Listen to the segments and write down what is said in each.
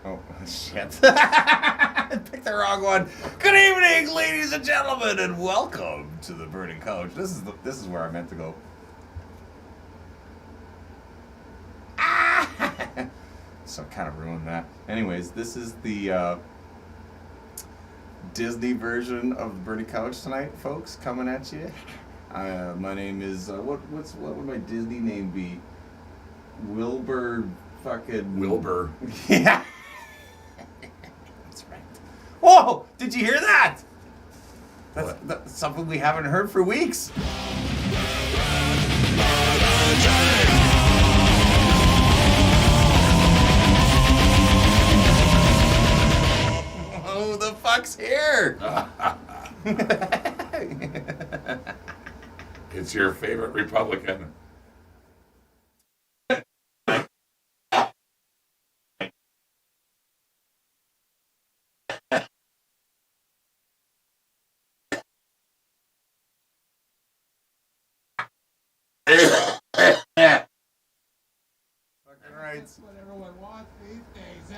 Oh, shit. I picked the wrong one. Good evening, ladies and gentlemen, and welcome to the Burning Couch. This is where I meant to go. So I kind of ruined that. Anyways, this is the Disney version of the Burning Couch tonight, folks, coming at you. My name is, what would my Disney name be? Wilbur fucking... Wilbur. Yeah. That's right. Whoa! Did you hear that? That's something we haven't heard for weeks. Who the fuck's here? It's your favorite Republican. Fucking right. That's what everyone wants these days,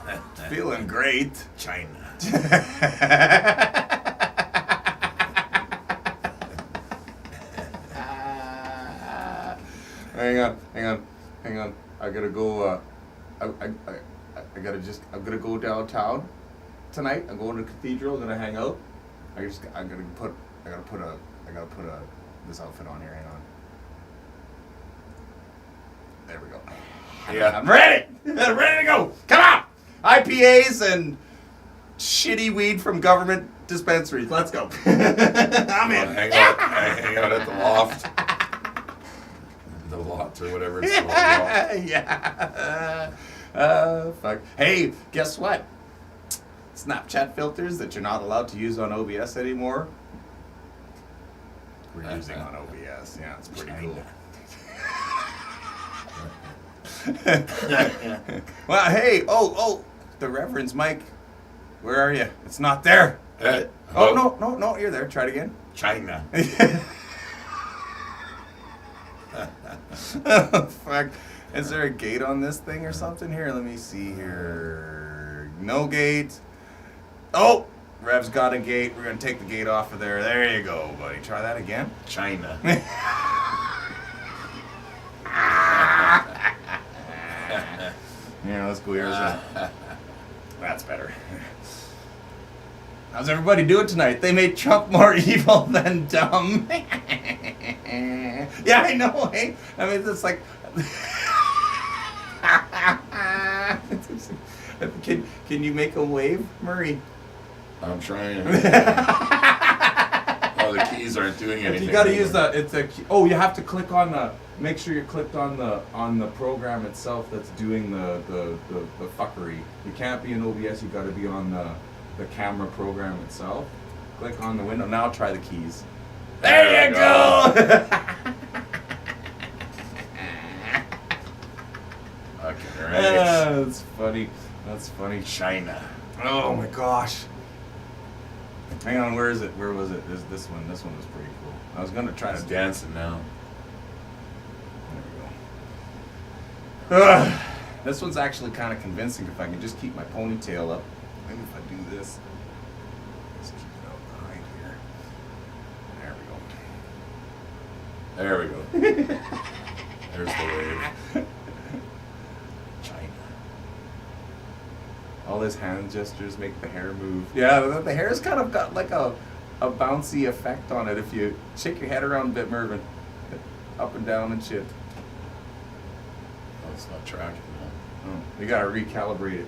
eh? Feeling great. China. Hang on. I gotta go. I'm gonna go downtown tonight. I'm going to the cathedral. I'm gonna hang out. I gotta put this outfit on here. Hang on. There we go. Yeah. I'm ready. I'm ready to go. Come on. IPAs and shitty weed from government dispensaries. Let's go. I'm in. Hang out at the loft. The lot or whatever it's called. Yeah. Fuck. Hey, guess what? Snapchat filters that you're not allowed to use on OBS anymore. We're using on OBS. Yeah, it's pretty cool. Well, hey, the Reverend's Mike. Where are you? It's not there. No, you're there. Try it again. China. Oh, fuck. Is there a gate on this thing or something? Here, let me see here. No gate. Oh, Rev's got a gate. We're going to take the gate off of there. There you go, buddy. Try that again. China. Yeah, let's go here. That's better. How's everybody doing tonight? They made Trump more evil than dumb. Yeah, I know, hey? I mean, it's like... Can you make a wave, Murray? I'm trying. Oh, the keys aren't doing anything. You gotta use the... you have to click on the... Make sure you clicked on the program itself that's doing the fuckery. You can't be in OBS, you gotta be on the camera program itself. Click on the window. Now try the keys. There you go! Okay, right. That's funny. China. Oh my gosh. Hang on, where is it? Where was it? There's this one. This one was pretty cool. I was gonna try It's to dancing now. There we go. Ugh. This one's actually kind of convincing if I can just keep my ponytail up. Maybe if I do this. Just keep it out behind here. There we go. There we go. There's the wave. China. All his hand gestures make the hair move. Yeah, the hair's kind of got like a bouncy effect on it if you shake your head around a bit, Mervyn. Up and down and shit. Oh, it's not tracking now. Oh, you gotta recalibrate it.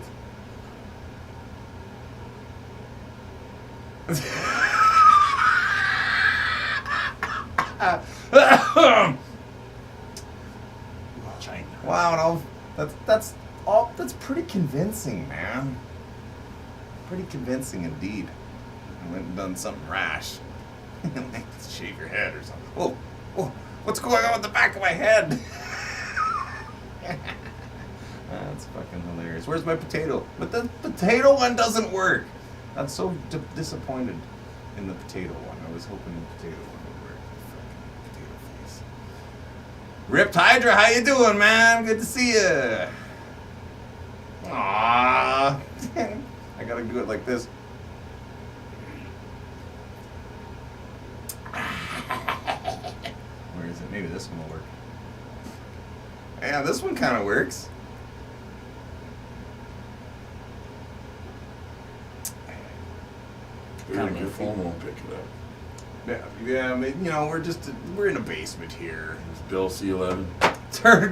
China. Wow, that's pretty convincing, man. Pretty convincing indeed. I went and done something rash. Shave your head or something. Whoa, what's going on with the back of my head? That's fucking hilarious. Where's my potato? But the potato one doesn't work. I'm so disappointed in the potato one. I was hoping the potato one would work. Fucking potato face. Ripped Hydra, how you doing, man? Good to see you. to do it like this. Where is it? Maybe this one will work. Yeah, this one kind of works. Your Kinda phone won't pick it up. Yeah, I mean, you know, we're in a basement here. It's Bill C11.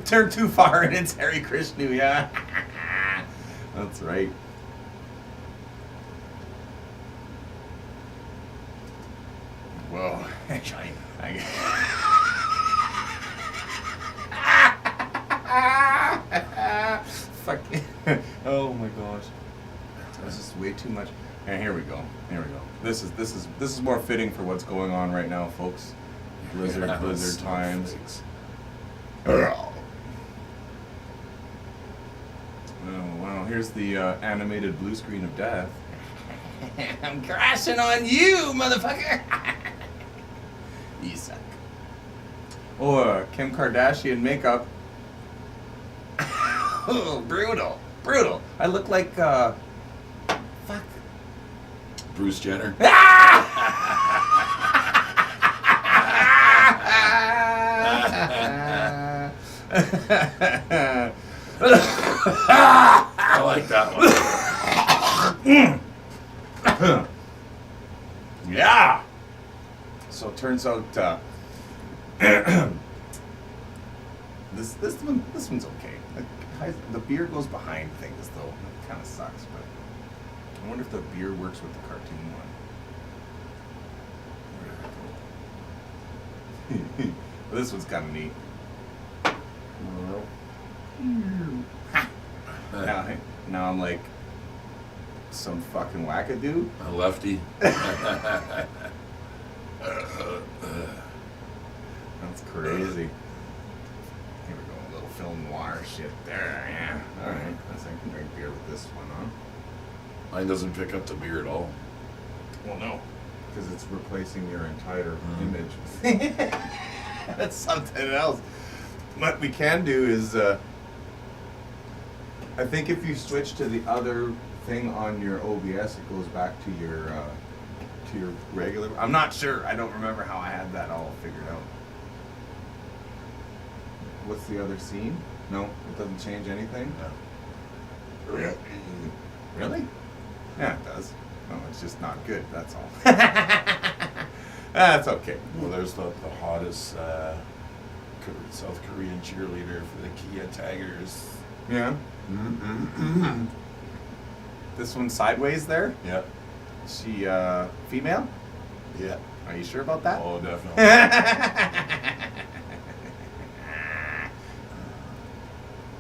Turn too far and it's Harry Krishnu, yeah. That's right. Whoa. Fuck. Oh my gosh. This is way too much. And here we go. Here we go. This is more fitting for what's going on right now, folks. Blizzard times. Oh, wow, here's the animated blue screen of death. I'm crashing on you, motherfucker! You suck. Oh, Kim Kardashian makeup. Oh, brutal. Brutal. I look like, fuck. Bruce Jenner. I like that one. Yeah. So it turns out this one's okay. The beer goes behind things though. It kind of sucks, but I wonder if the beer works with the cartoon one. This one's kind of neat. Now I'm like some fucking wackadoo. A lefty. That's crazy. Here we go, a little film noir shit there. Yeah, all right. I can drink beer with this one on. Mine doesn't pick up the beer at all. Well, no, because it's replacing your entire Mm. image. That's something else. What we can do is, I think if you switch to the other thing on your OBS, it goes back to your regular. I'm not sure. I don't remember how I had that all figured out. What's the other scene? No, it doesn't change anything. No. Really? Yeah, it does. No, it's just not good. That's all. That's okay. Well, there's the hottest South Korean cheerleader for the Kia Tigers. Yeah. Mm-hmm. This one's sideways there. Yeah. Is she female? Yeah. Are you sure about that? Oh, definitely.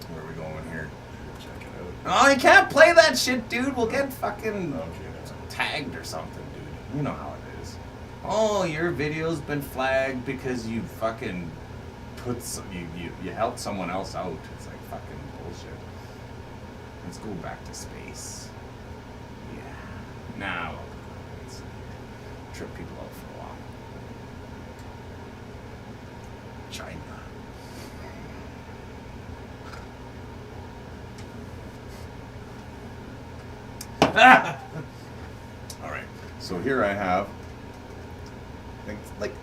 Where are we going here? Check it Oh, you can't play that shit, dude. We'll get fucking out. Okay. tagged or something, dude. You know how it is. Oh, your video's been flagged because you fucking put some, you helped someone else out. It's like fucking bullshit. Let's go back to space. Yeah. Now, let's trip people out for a while. China. All right. So here I have.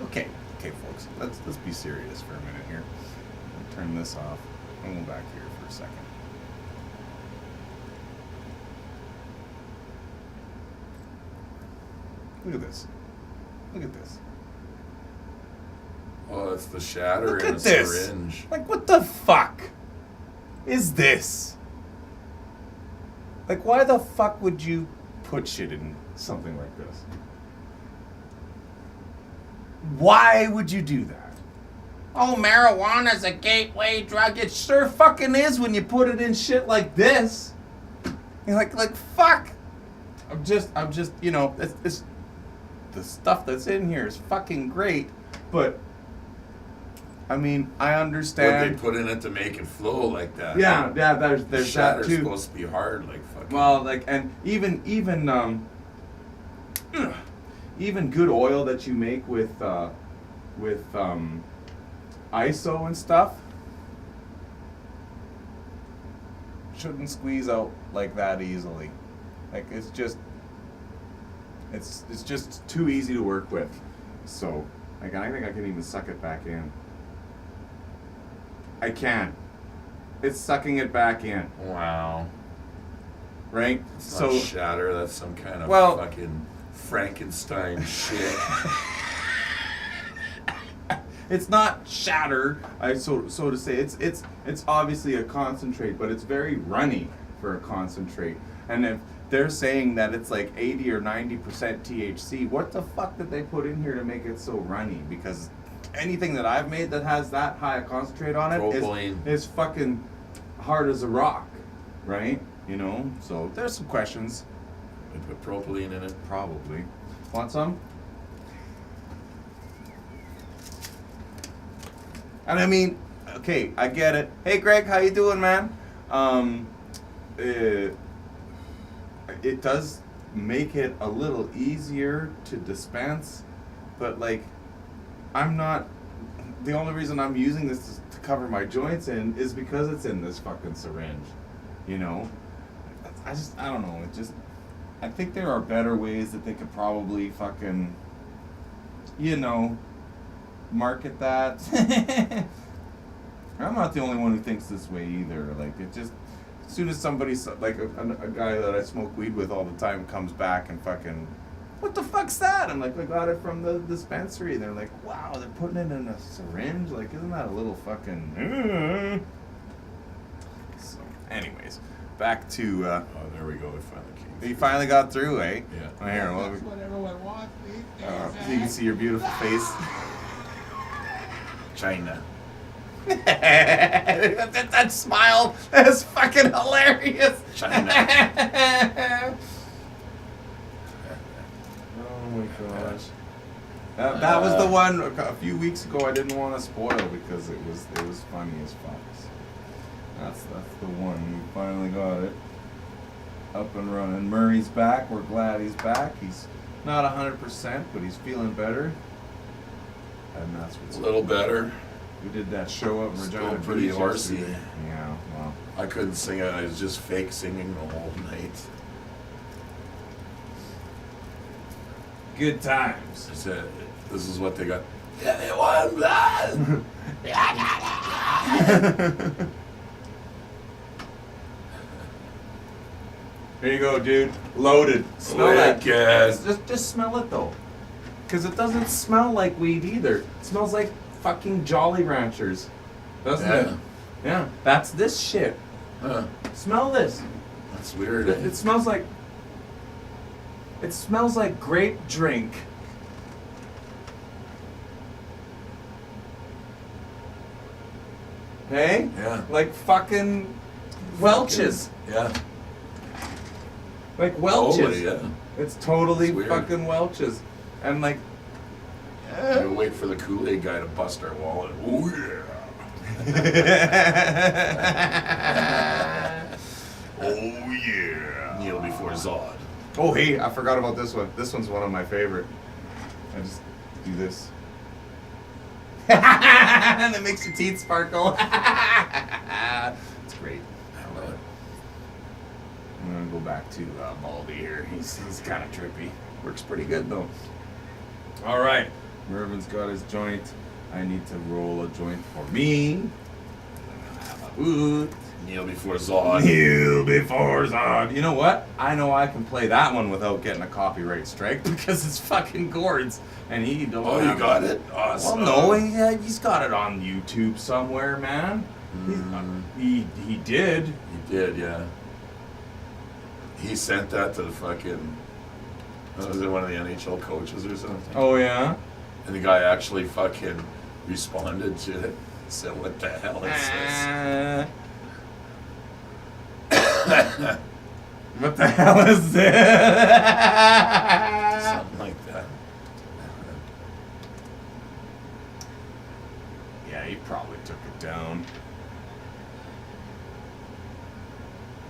Okay, folks. Let's be serious for a minute here. I'll turn this off. I'll go back here for a second. Look at this. Look at this. Oh, it's the shatter Look in at a this. syringe. Like, what the fuck is this? Like, why the fuck would you put shit in something like this? Why would you do that? Oh, marijuana's a gateway drug. It sure fucking is when you put it in shit like this. You're like fuck. I'm just, you know, it's the stuff that's in here is fucking great, but I mean, I What understand. they put in it to make it flow like that. Yeah, there's that Shatter's too. supposed to be hard, like fucking. Well, like, and even good oil that you make with ISO and stuff shouldn't squeeze out like that easily. Like it's just too easy to work with. So like I think I can even suck it back in. I can. It's sucking it back in, Wow. right? It's not shatter. That's some kind of Well- fucking Frankenstein shit. It's not shatter, so to say. It's obviously a concentrate, but it's very runny for a concentrate. And if they're saying that it's like 80 or 90% THC, what the fuck did they put in here to make it so runny? Because anything that I've made that has that high a concentrate on it Propylene. is fucking hard as a rock, right? You know. So there's some questions. They put propylene in it. Probably. Want some? And I mean, okay, I get it. Hey, Greg, how you doing, man? It does make it a little easier to dispense, but like, I'm not. The only reason I'm using this to cover my joints in is because it's in this fucking syringe, you know. I don't know. I think there are better ways that they could probably fucking, you know, market that. I'm not the only one who thinks this way either. Like, it just, as soon as somebody, like a guy that I smoke weed with all the time comes back and fucking, what the fuck's that? I'm like, I got it from the dispensary. And they're like, wow, they're putting it in a syringe? Like, isn't that a little fucking... So, anyways, back to, Oh, there we go. It finally came. you finally got through, eh? Yeah. Oh, here, well, That's what everyone wants these days, so you can see your beautiful face. China. that smile is fucking hilarious. China. Oh my gosh. That was the one a few weeks ago I didn't want to spoil because it was funny as fuck. That's the one. We finally got it up and running. Murray's back. We're glad he's back. He's not 100%, but he's feeling better. And that's what's A little better. We did that show up in Still Regina pretty Beach horsey. yesterday. Yeah, well. I couldn't sing it. I was just fake singing the whole night. Good times. I said, this is what they got. Yeah, they want blood. Here you go, dude. Loaded. Smell that. Wicked. Just smell it though, because it doesn't smell like weed either. It smells like fucking Jolly Ranchers, doesn't it? Yeah. Yeah. That's this shit. Huh. Smell this. That's weird. It smells like. It smells like grape drink. Hey? Yeah. Like fucking Welch's. Yeah. Like Welch's. Totally, yeah. It's totally It's weird. fucking Welch's. And like, We wait for the Kool-Aid guy to bust our wallet. Oh yeah. Oh yeah. Kneel before Zod. oh hey, I forgot about this one. This one's one of my favorite. I just do this. And it makes your teeth sparkle. It's great. I love it. I'm gonna go back to Baldy here. He's kind of trippy. Works pretty good though. All right, Mervin's got his joint. I need to roll a joint for me. Ooh. Kneel before Zod. Kneel before Zod. You know what? I know I can play that one without getting a copyright strike because it's fucking Gord's, and he don't. Oh, have you got it? Awesome. Well, no, he's got it on YouTube somewhere, man. He did. He did, yeah. He sent that to the fucking. Was it one of the NHL coaches or something? Oh yeah. And the guy actually fucking responded to it. Said, "What the hell is this?" What the hell is this? Something like that. Yeah, he probably took it down.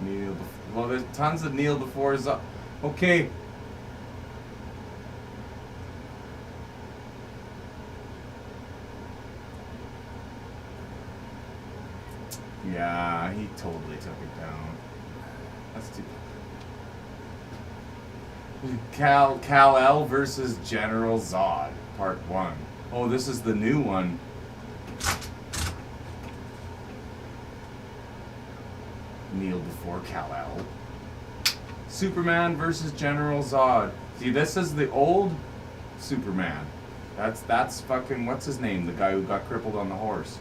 Kneel. Well, there's tons of kneel before Zod. Okay. Yeah, he totally took it down. That's too. Kal-El versus General Zod, Part 1. Oh, this is the new one. Kneel before Kal-El. Superman versus General Zod. See, this is the old Superman. That's fucking, what's his name? The guy who got crippled on the horse.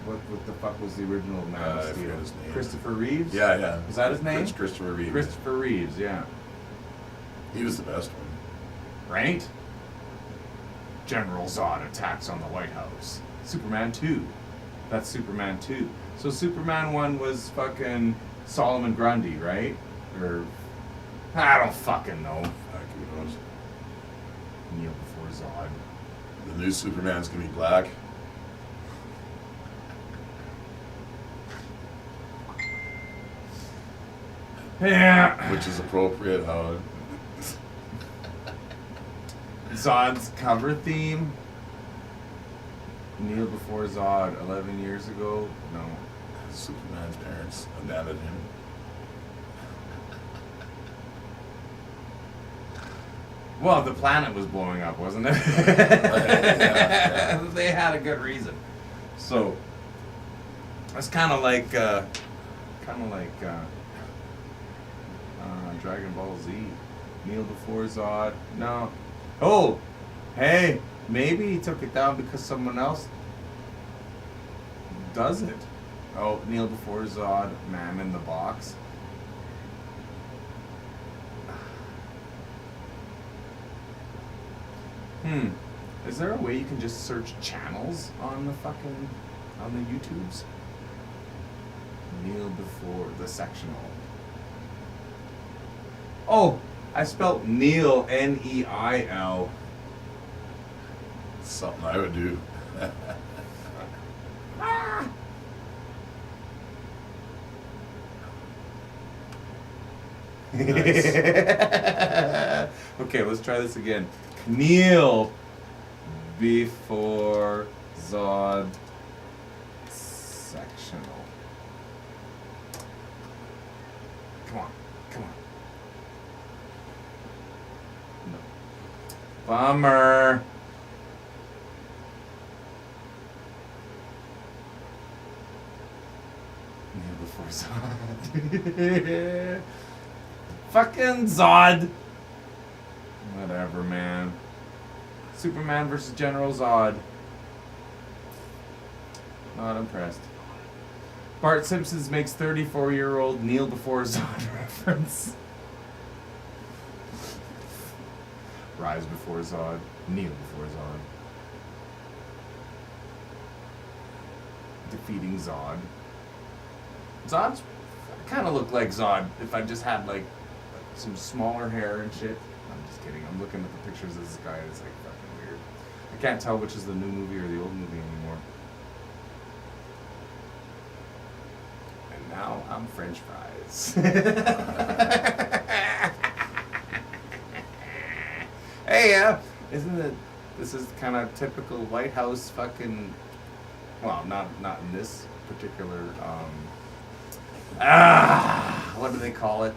What the fuck was the original Man of I Steel? forget his name. Christopher Reeves? Yeah. Is that his name? It's Christopher Reeve. Christopher Reeves, yeah. He was the best one. Right? General Zod attacks on the White House. Superman 2. That's Superman 2. So Superman 1 was fucking Solomon Grundy, right? Or I don't fucking know. Fuck, who knows? Kneel before Zod. The new Superman's gonna be black. Yeah. Which is appropriate. How Zod's cover theme. Kneel before Zod 11 years ago. No. Superman's parents abandoned him. Well, the planet was blowing up, wasn't it? Yeah. They had a good reason. So it's kind of like Dragon Ball Z. Kneel before Zod. No. Oh, hey, maybe he took it down because someone else does it. Oh, kneel before Zod. Man in the box. Is there a way you can just search channels on the YouTubes? Kneel before the sectional. Oh, I spelled Neil, Neil. Something I would do. Ah! Nice. Okay, let's try this again. Kneel before Zod sectional. Come on. No. Bummer. Kneel before Zod. Fucking Zod. Whatever, man. Superman versus General Zod. Not impressed. Bart Simpson's makes 34-year-old kneel before Zod reference. Rise before Zod. Kneel before Zod. Defeating Zod. Zod's kind of look like Zod if I just had like some smaller hair and shit. I'm just kidding. I'm looking at the pictures of this guy. It's like fucking weird. I can't tell which is the new movie or the old movie anymore. And now I'm French fries. Hey, isn't it? This is kind of typical White House fucking. Well, not in this particular. What do they call it?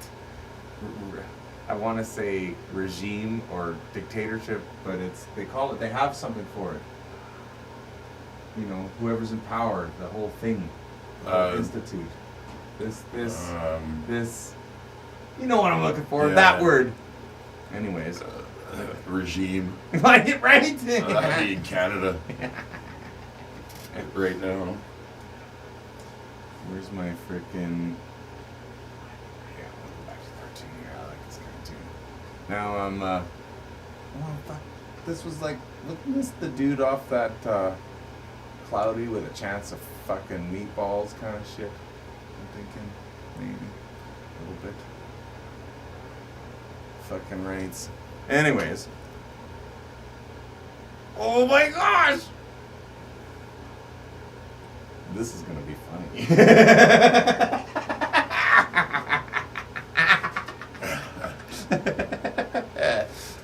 I want to say regime or dictatorship, but they have something for it. You know, whoever's in power, the whole thing, the whole institute. This. You know what I'm looking for? Yeah. That word. Anyways. Regime. Right? That'd be in Canada. Right now. Where's my freaking? Yeah, I'll go back to the cartoon here. I like this cartoon. Now I'm. Oh fuck! This was like, wasn't this the dude off that Cloudy with a Chance of fucking Meatballs kind of shit? I'm thinking maybe a little bit. Fucking rights. Anyways. Oh my gosh! This is gonna be funny.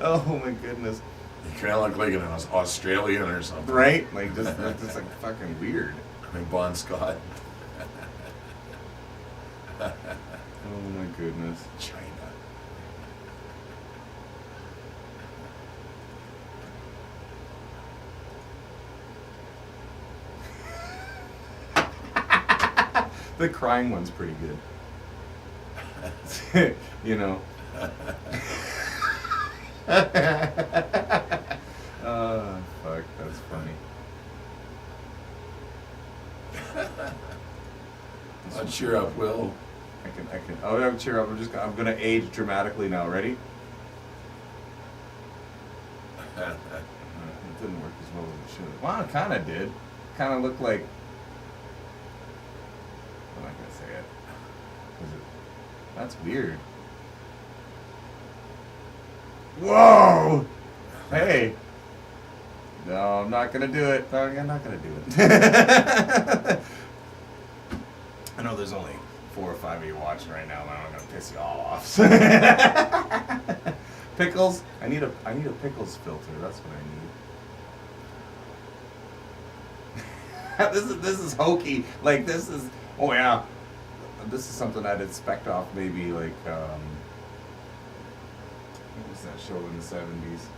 Oh my goodness. You kind of look like an Australian or something. Right? Like just like fucking weird. Like Bon Scott. Oh my goodness. China. The crying one's pretty good. You know. Fuck, that's funny. Cheer up, Will. I can. Oh, yeah, cheer up. I'm gonna age dramatically now. Ready? It didn't work as well as it should have. Well, it kind of did. Kind of looked like. I'm not gonna say it. Was it? That's weird. Whoa! Hey. No, I'm not gonna do it. No, I'm not gonna do it. I know there's only 4 or 5 of you watching right now, and I'm gonna piss you all off. Pickles. I need a pickles filter. That's what I need. This is hokey. Like this is. Oh yeah. This is something I'd expect off maybe like what was that show in the 70s?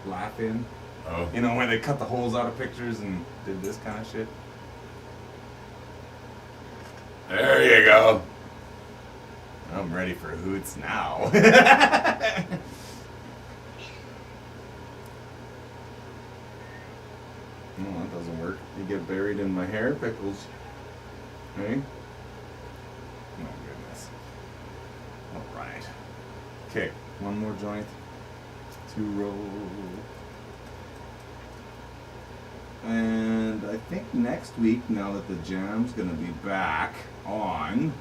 Laugh-In. Oh. You know, where they cut the holes out of pictures and did this kind of shit. There you go. I'm ready for hoots now. No, that doesn't work. You get buried in my hair, pickles. Hey? Oh, goodness. All right. Okay, one more joint to roll. And I think next week, now that the jam's gonna be back on,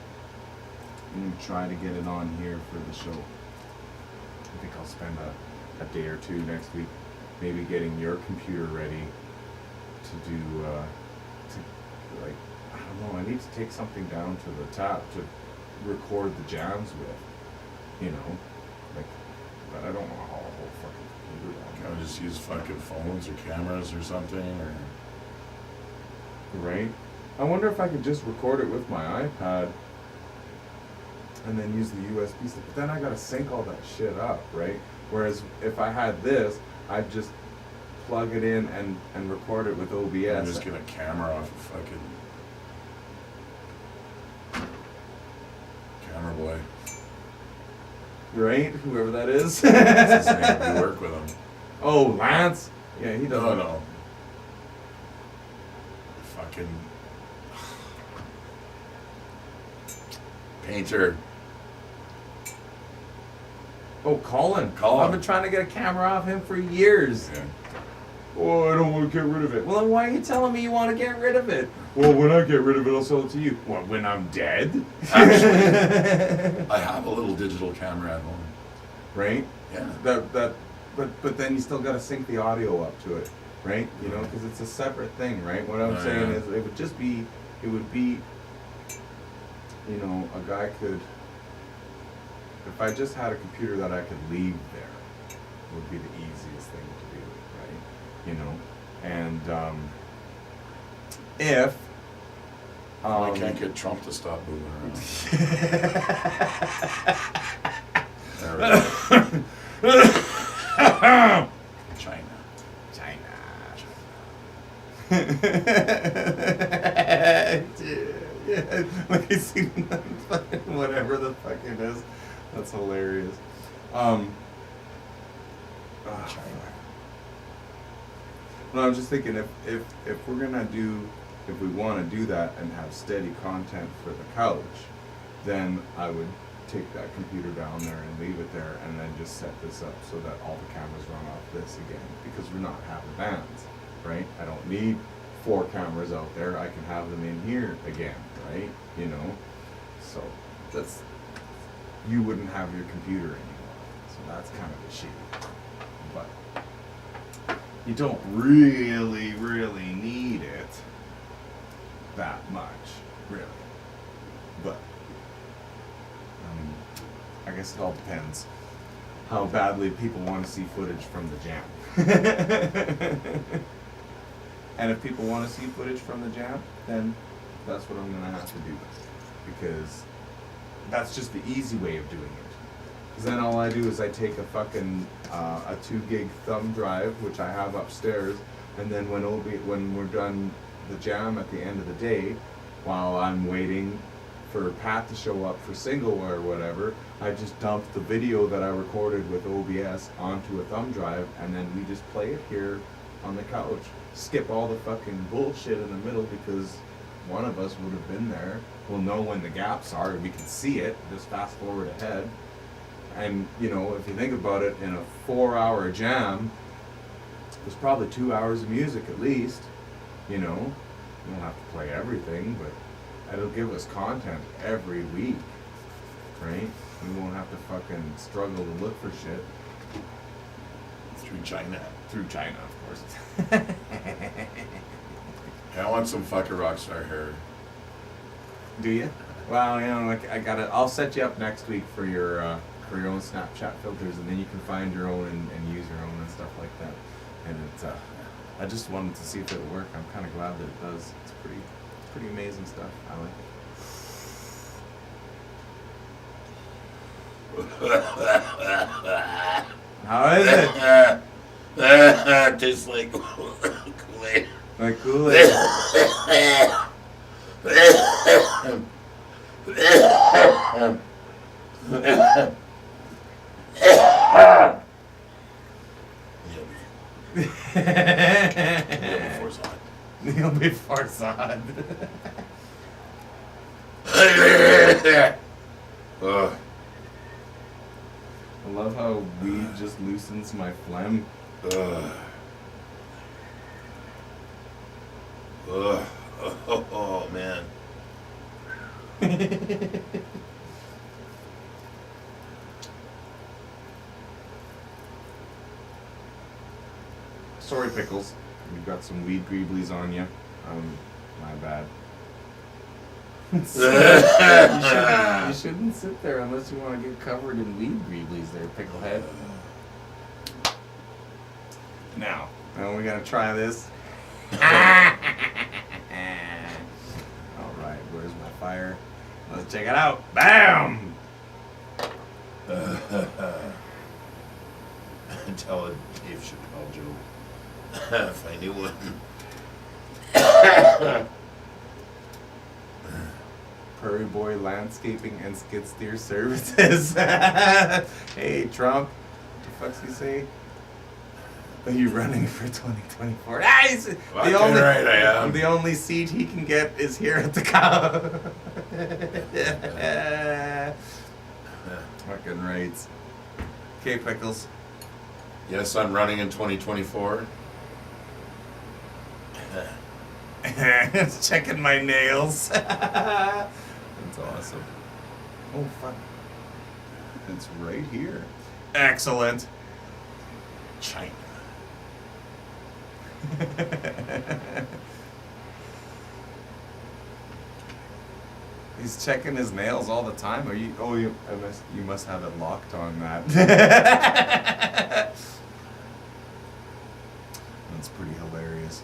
I'm gonna try to get it on here for the show. I think I'll spend a day or two next week, maybe getting your computer ready to do, I don't know, I need to take something down to the top to record the jams with, you know, like, but I don't want to haul a whole fucking computer down. Can I just use fucking phones or cameras or something? Or Right? I wonder if I could just record it with my iPad and then use the USB stick. But then I gotta sync all that shit up, right? Whereas if I had this, I'd just plug it in and record it with OBS. I'm just get a camera off of fucking camera boy. Right? Whoever that is. That's his name. We work with him. Oh, Lance? Yeah, he doesn't. No. Fucking painter. Oh, Colin. Colin. I've been trying to get a camera off him for years. Yeah. Oh, I don't want to get rid of it. Well, then why are you telling me you want to get rid of it? Well, when I get rid of it, I'll sell it to you. Well, when I'm dead? Actually, I have a little digital camera at home. Right? Yeah. But then you still got to sync the audio up to it, right? You know, because it's a separate thing, right? What I'm Oh, saying yeah. is, it would be, you know, a guy could, if I just had a computer that I could leave there, it would be the easiest thing to do, right? You know, and if I can't get Trump to stop moving around. There we go. China. Yeah, like he's seen that fucking whatever the fuck it is. That's hilarious. No, I'm just thinking if we're gonna do, if we want to do that and have steady content for the couch, then I would take that computer down there and leave it there, and then just set this up so that all the cameras run off this again, because we're not having bands, right? I don't need 4 cameras out there. I can have them in here again, right? You know, so that's, you wouldn't have your computer anymore, so that's kind of a shitty. But you don't really need it that much, really. But I guess it all depends how badly people want to see footage from the jam. And if people want to see footage from the jam, then that's what I'm gonna have to do, because that's just the easy way of doing it. Because then all I do is I take a fucking a 2 gig thumb drive, which I have upstairs, and then when we're done the jam at the end of the day, while I'm waiting for Pat to show up for single or whatever, I just dumped the video that I recorded with OBS onto a thumb drive, and then we just play it here on the couch. Skip all the fucking bullshit in the middle because one of us would have been there. We'll know when the gaps are. We can see it. Just fast forward ahead. And, you know, if you think about it, in a 4-hour jam, there's probably 2 hours of music at least. You know, we don't have to play everything, but it'll give us content every week, right? We won't have to fucking struggle to look for shit. Through China. Through China, of course. I want some fucking rockstar hair. Do you? Well, you know, like I'll set you up next week for your own Snapchat filters, and then you can find your own and use your own and stuff like that. And it's I just wanted to see if it would work. I'm kind of glad that it does. It's pretty amazing stuff. I like it. How is it? Tastes like Kool-Aid. Like Kool-Aid. Neil before Sod. I love how weed just loosens my phlegm. Oh man. Sorry, Pickles. You've got some weed greeblies on you. My bad. You shouldn't sit there unless you want to get covered in weed greeblies there, Picklehead. Now we're gonna try this. Alright, where's my fire? Let's check it out. Bam! Tell a Dave Chappelle joke. If I knew one. Prairie Boy Landscaping and Skid Steer Services. Hey, Trump. What the fuck's he say? Are you running for 2024? Nice! Fucking right I am. The only seat he can get is here at the cow. Fucking rights. Okay, Pickles. Yes, I'm running in 2024. It's checking my nails. That's awesome. Oh, fuck. It's right here. Excellent. China. He's checking his nails all the time. Are you? Oh, you must have it locked on that. That's pretty hilarious.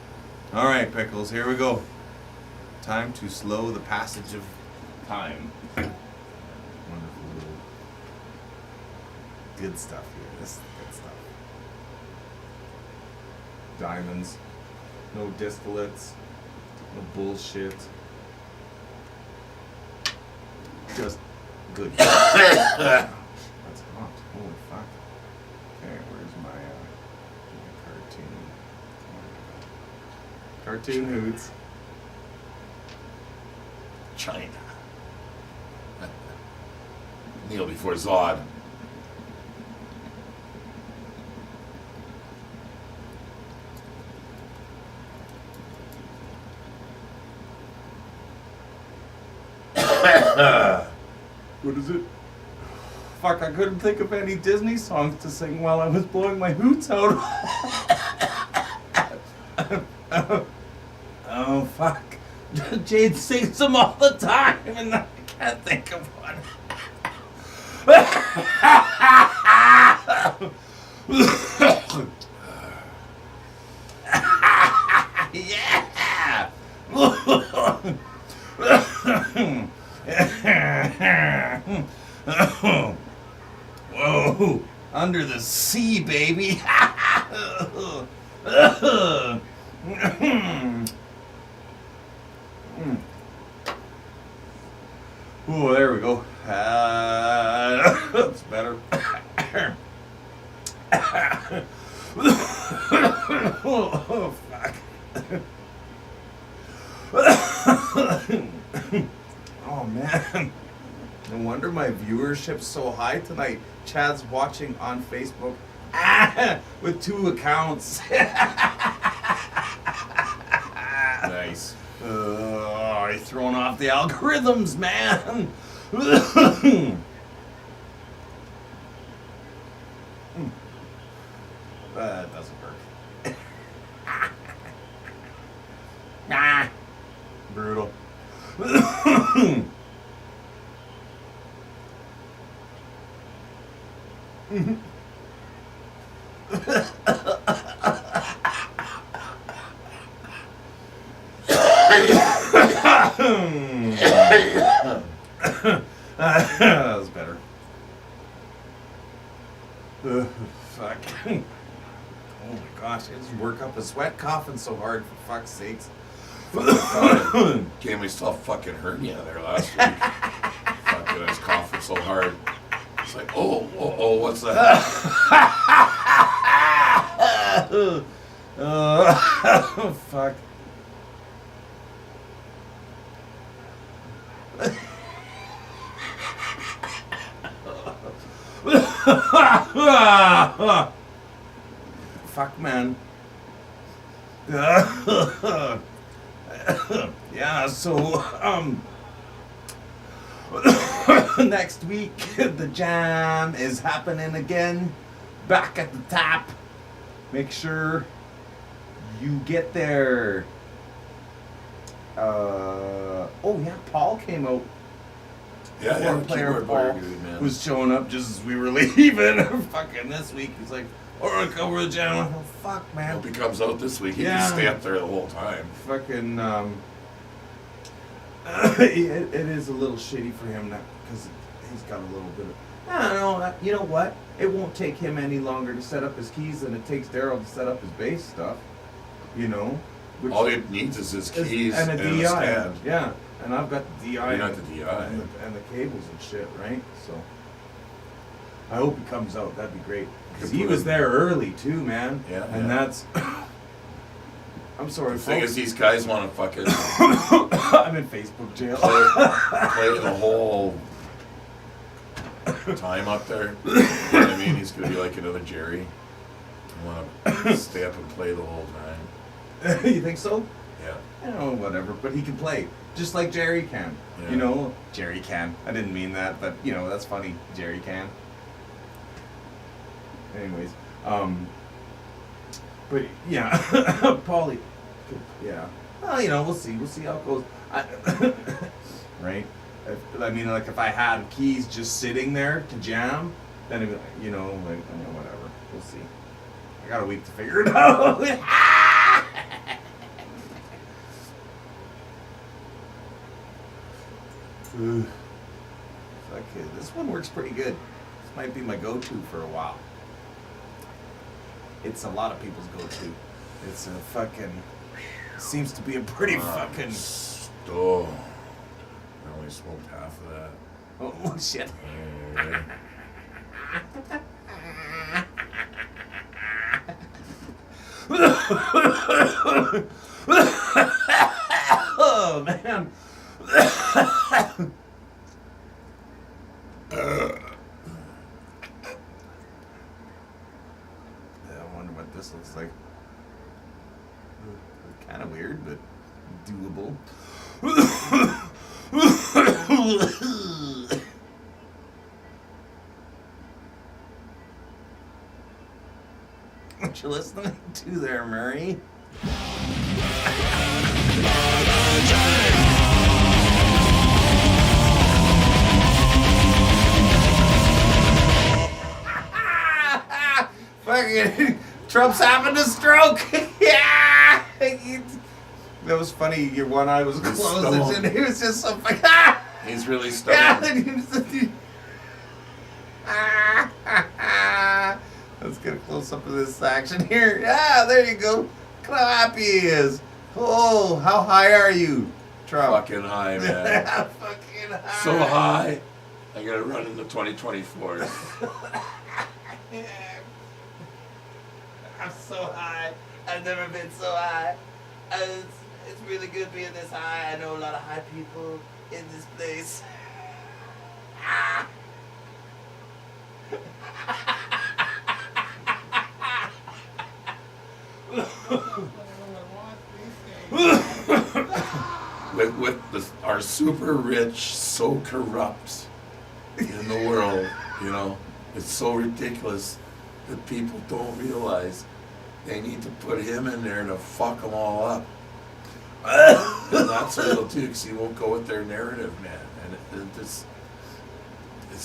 All right, Pickles. Here we go. Time to slow the passage of time. Wonderful little good stuff here. This is good stuff. Diamonds. No distillates. No bullshit. Just good. That's hot. Holy fuck. Okay, where's my cartoon? Cartoon hoots. China. Kneel before Zod. What is it? Fuck, I couldn't think of any Disney songs to sing while I was blowing my hoots out. Oh, fuck. Jade sings them all the time, and I can't think of one. Yeah! Whoa! Under the sea, baby! Oh, there we go. That's better. Oh, fuck. Oh, man. No wonder my viewership's so high tonight. Chad's watching on Facebook with 2 accounts. Nice. He's throwing off the algorithms, man. That doesn't work. Ah, brutal. That was better. Fuck. Oh my gosh, I just work up a sweat coughing so hard, for fuck's sakes. Gave myself fucking hernia there last week. Fucking, I was coughing so hard. It's like, oh, what's that? Fuck. Fuck, man. Yeah, so, next week, the jam is happening again. Back at the tap. Make sure you get there. Oh yeah, Paul came out. Yeah, Foreign player keyboard Paul player dude, man. was showing up just as we were leaving. Fucking this week, he's like, "Or cover the jam." Oh fuck, man. Hope he comes out this week. He Yeah. can stay up there the whole time. Fucking it is a little shitty for him now because he's got a little bit of. I don't know. You know what? It won't take him any longer to set up his keys than it takes Daryl to set up his bass stuff. You know. Which All he needs is his keys and a and DI. a stand. Yeah, and I've got the DI. You're not the DI. And the cables and shit, right? So I hope he comes out. That'd be great. Because he was there early too, man. Yeah, And yeah. that's. I'm sorry. The thing folks. is, these guys want to fucking I'm in Facebook jail. play the whole time up there. You know what I mean? He's gonna be like another Jerry. I want to stay up and play the whole time. You think so? Yeah. I don't know, whatever. But he can play. Just like Jerry can. Yeah. You know? Jerry can. I didn't mean that, but, you know, that's funny. Jerry can. Anyways. But, yeah. Paulie. Yeah. Well, you know, we'll see. We'll see how it goes. Right? I mean, like, if I had keys just sitting there to jam, then, it, you know, like, whatever. We'll see. I got a week to figure it out. Okay, this one works pretty good. This might be my go-to for a while. It's a lot of people's go-to. It's a fucking... Seems to be a pretty fucking... Oh. I only smoked half of that. Oh, shit. Oh, man. I wonder what this looks like. Kind of weird, but doable. What you listening to there, Murray? Fucking Trump's having a stroke. Yeah. That was funny. Your one eye was closed, and he was just so fucking. He's really Yeah, stubborn. and he was let's get a close up of this action here. Yeah, there you go. Look how happy he is. Oh, how high are you, Trump? Fucking high, man. Fucking fucking high. So high, I gotta run into 2024. I'm so high. I've never been so high. It's really good being this high. I know a lot of high people in this place. Our super rich, so corrupt in the world, you know, it's so ridiculous that people don't realize they need to put him in there to fuck them all up. And that's what he'll do, because he won't go with their narrative, man. And it's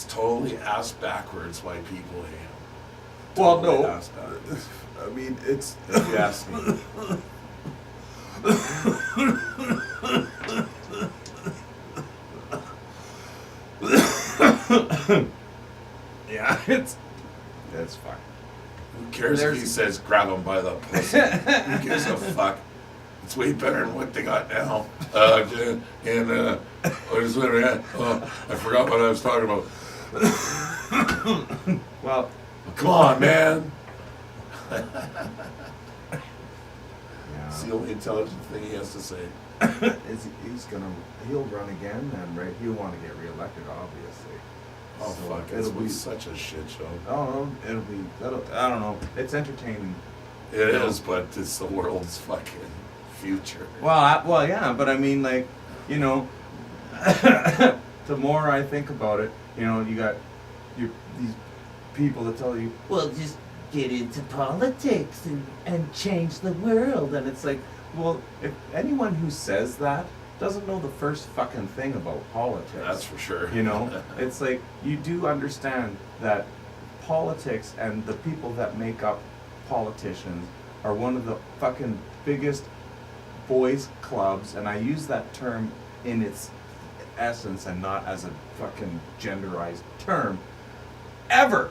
totally ass backwards why people hate him. Well, Totally no. ass backwards, I mean, it's if you ask me. yeah, it's fine. Who cares if he says grab him by the pussy? Who gives a fuck? It's way better than what they got now. What is it? I forgot what I was talking about. Well, Come on, man. yeah. It's the only intelligent thing he has to say. He'll run again, and right, he'll want to get reelected, obviously. Oh, So fuck. it'll It'll be be such a shit show. Oh, I don't know. It's entertaining. It is, but it's the world's fucking future. Well, yeah, but I mean, like, you know, the more I think about it, you know, you got these people that tell you, well, just get into politics and change the world, and it's like, well, if anyone who says that doesn't know the first fucking thing about politics. That's for sure. You know, it's like, you do understand that politics and the people that make up politicians are one of the fucking biggest boys clubs, and I use that term in its essence and not as a fucking genderized term, ever.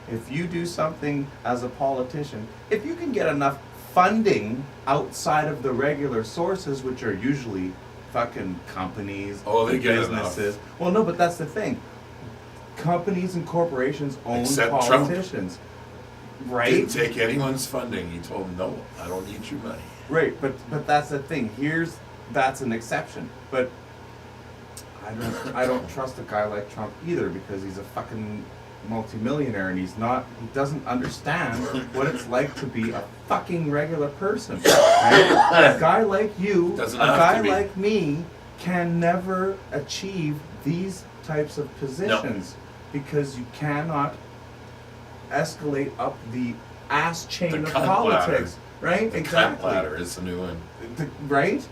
If you do something as a politician, if you can get enough funding outside of the regular sources, which are usually fucking companies, Oh, they get businesses. enough. Well, no, but that's the thing. Companies and corporations own Except Trump. politicians. Right? Didn't take anyone's funding. He told them, no, I don't need your money. Right, but that's the thing. That's an exception. But I don't trust a guy like Trump either, because he's a fucking multimillionaire, and he doesn't understand what it's like to be a fucking regular person. Right? A guy like you, Doesn't a have guy to be. like me, can never achieve these types of positions because you cannot escalate up the ass chain The of cunt politics. Right? The Exactly. cunt ladder is the new one. Right?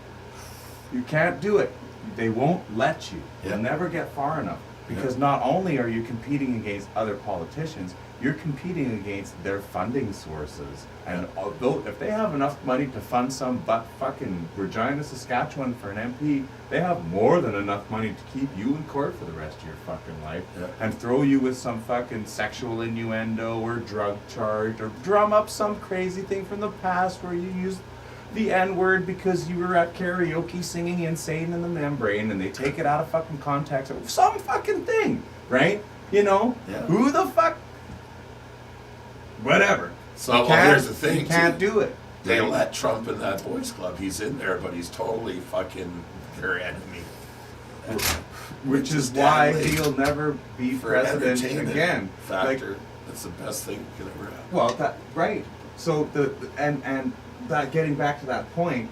You can't do it. They won't let you. Yeah. You'll never get far enough. Because Yeah. not only are you competing against other politicians, you're competing against their funding sources. And although if they have enough money to fund some fucking Regina, Saskatchewan for an MP, they have more than enough money to keep you in court for the rest of your fucking life. Yeah. And throw you with some fucking sexual innuendo or drug charge, or drum up some crazy thing from the past where you used the N-word because you were at karaoke singing Insane in the Membrane, and they take it out of fucking context, or some fucking thing, right? You know? Yeah. Who the fuck? Whatever. So, You well, can't- here's the thing, You can't too. do it. They let Trump in that boys club. He's in there, but he's totally fucking their enemy. Which is damn why late. he'll never be For president entertainment again. Like, factor, that's the best thing you could ever have. well, that right. So and that, getting back to that point,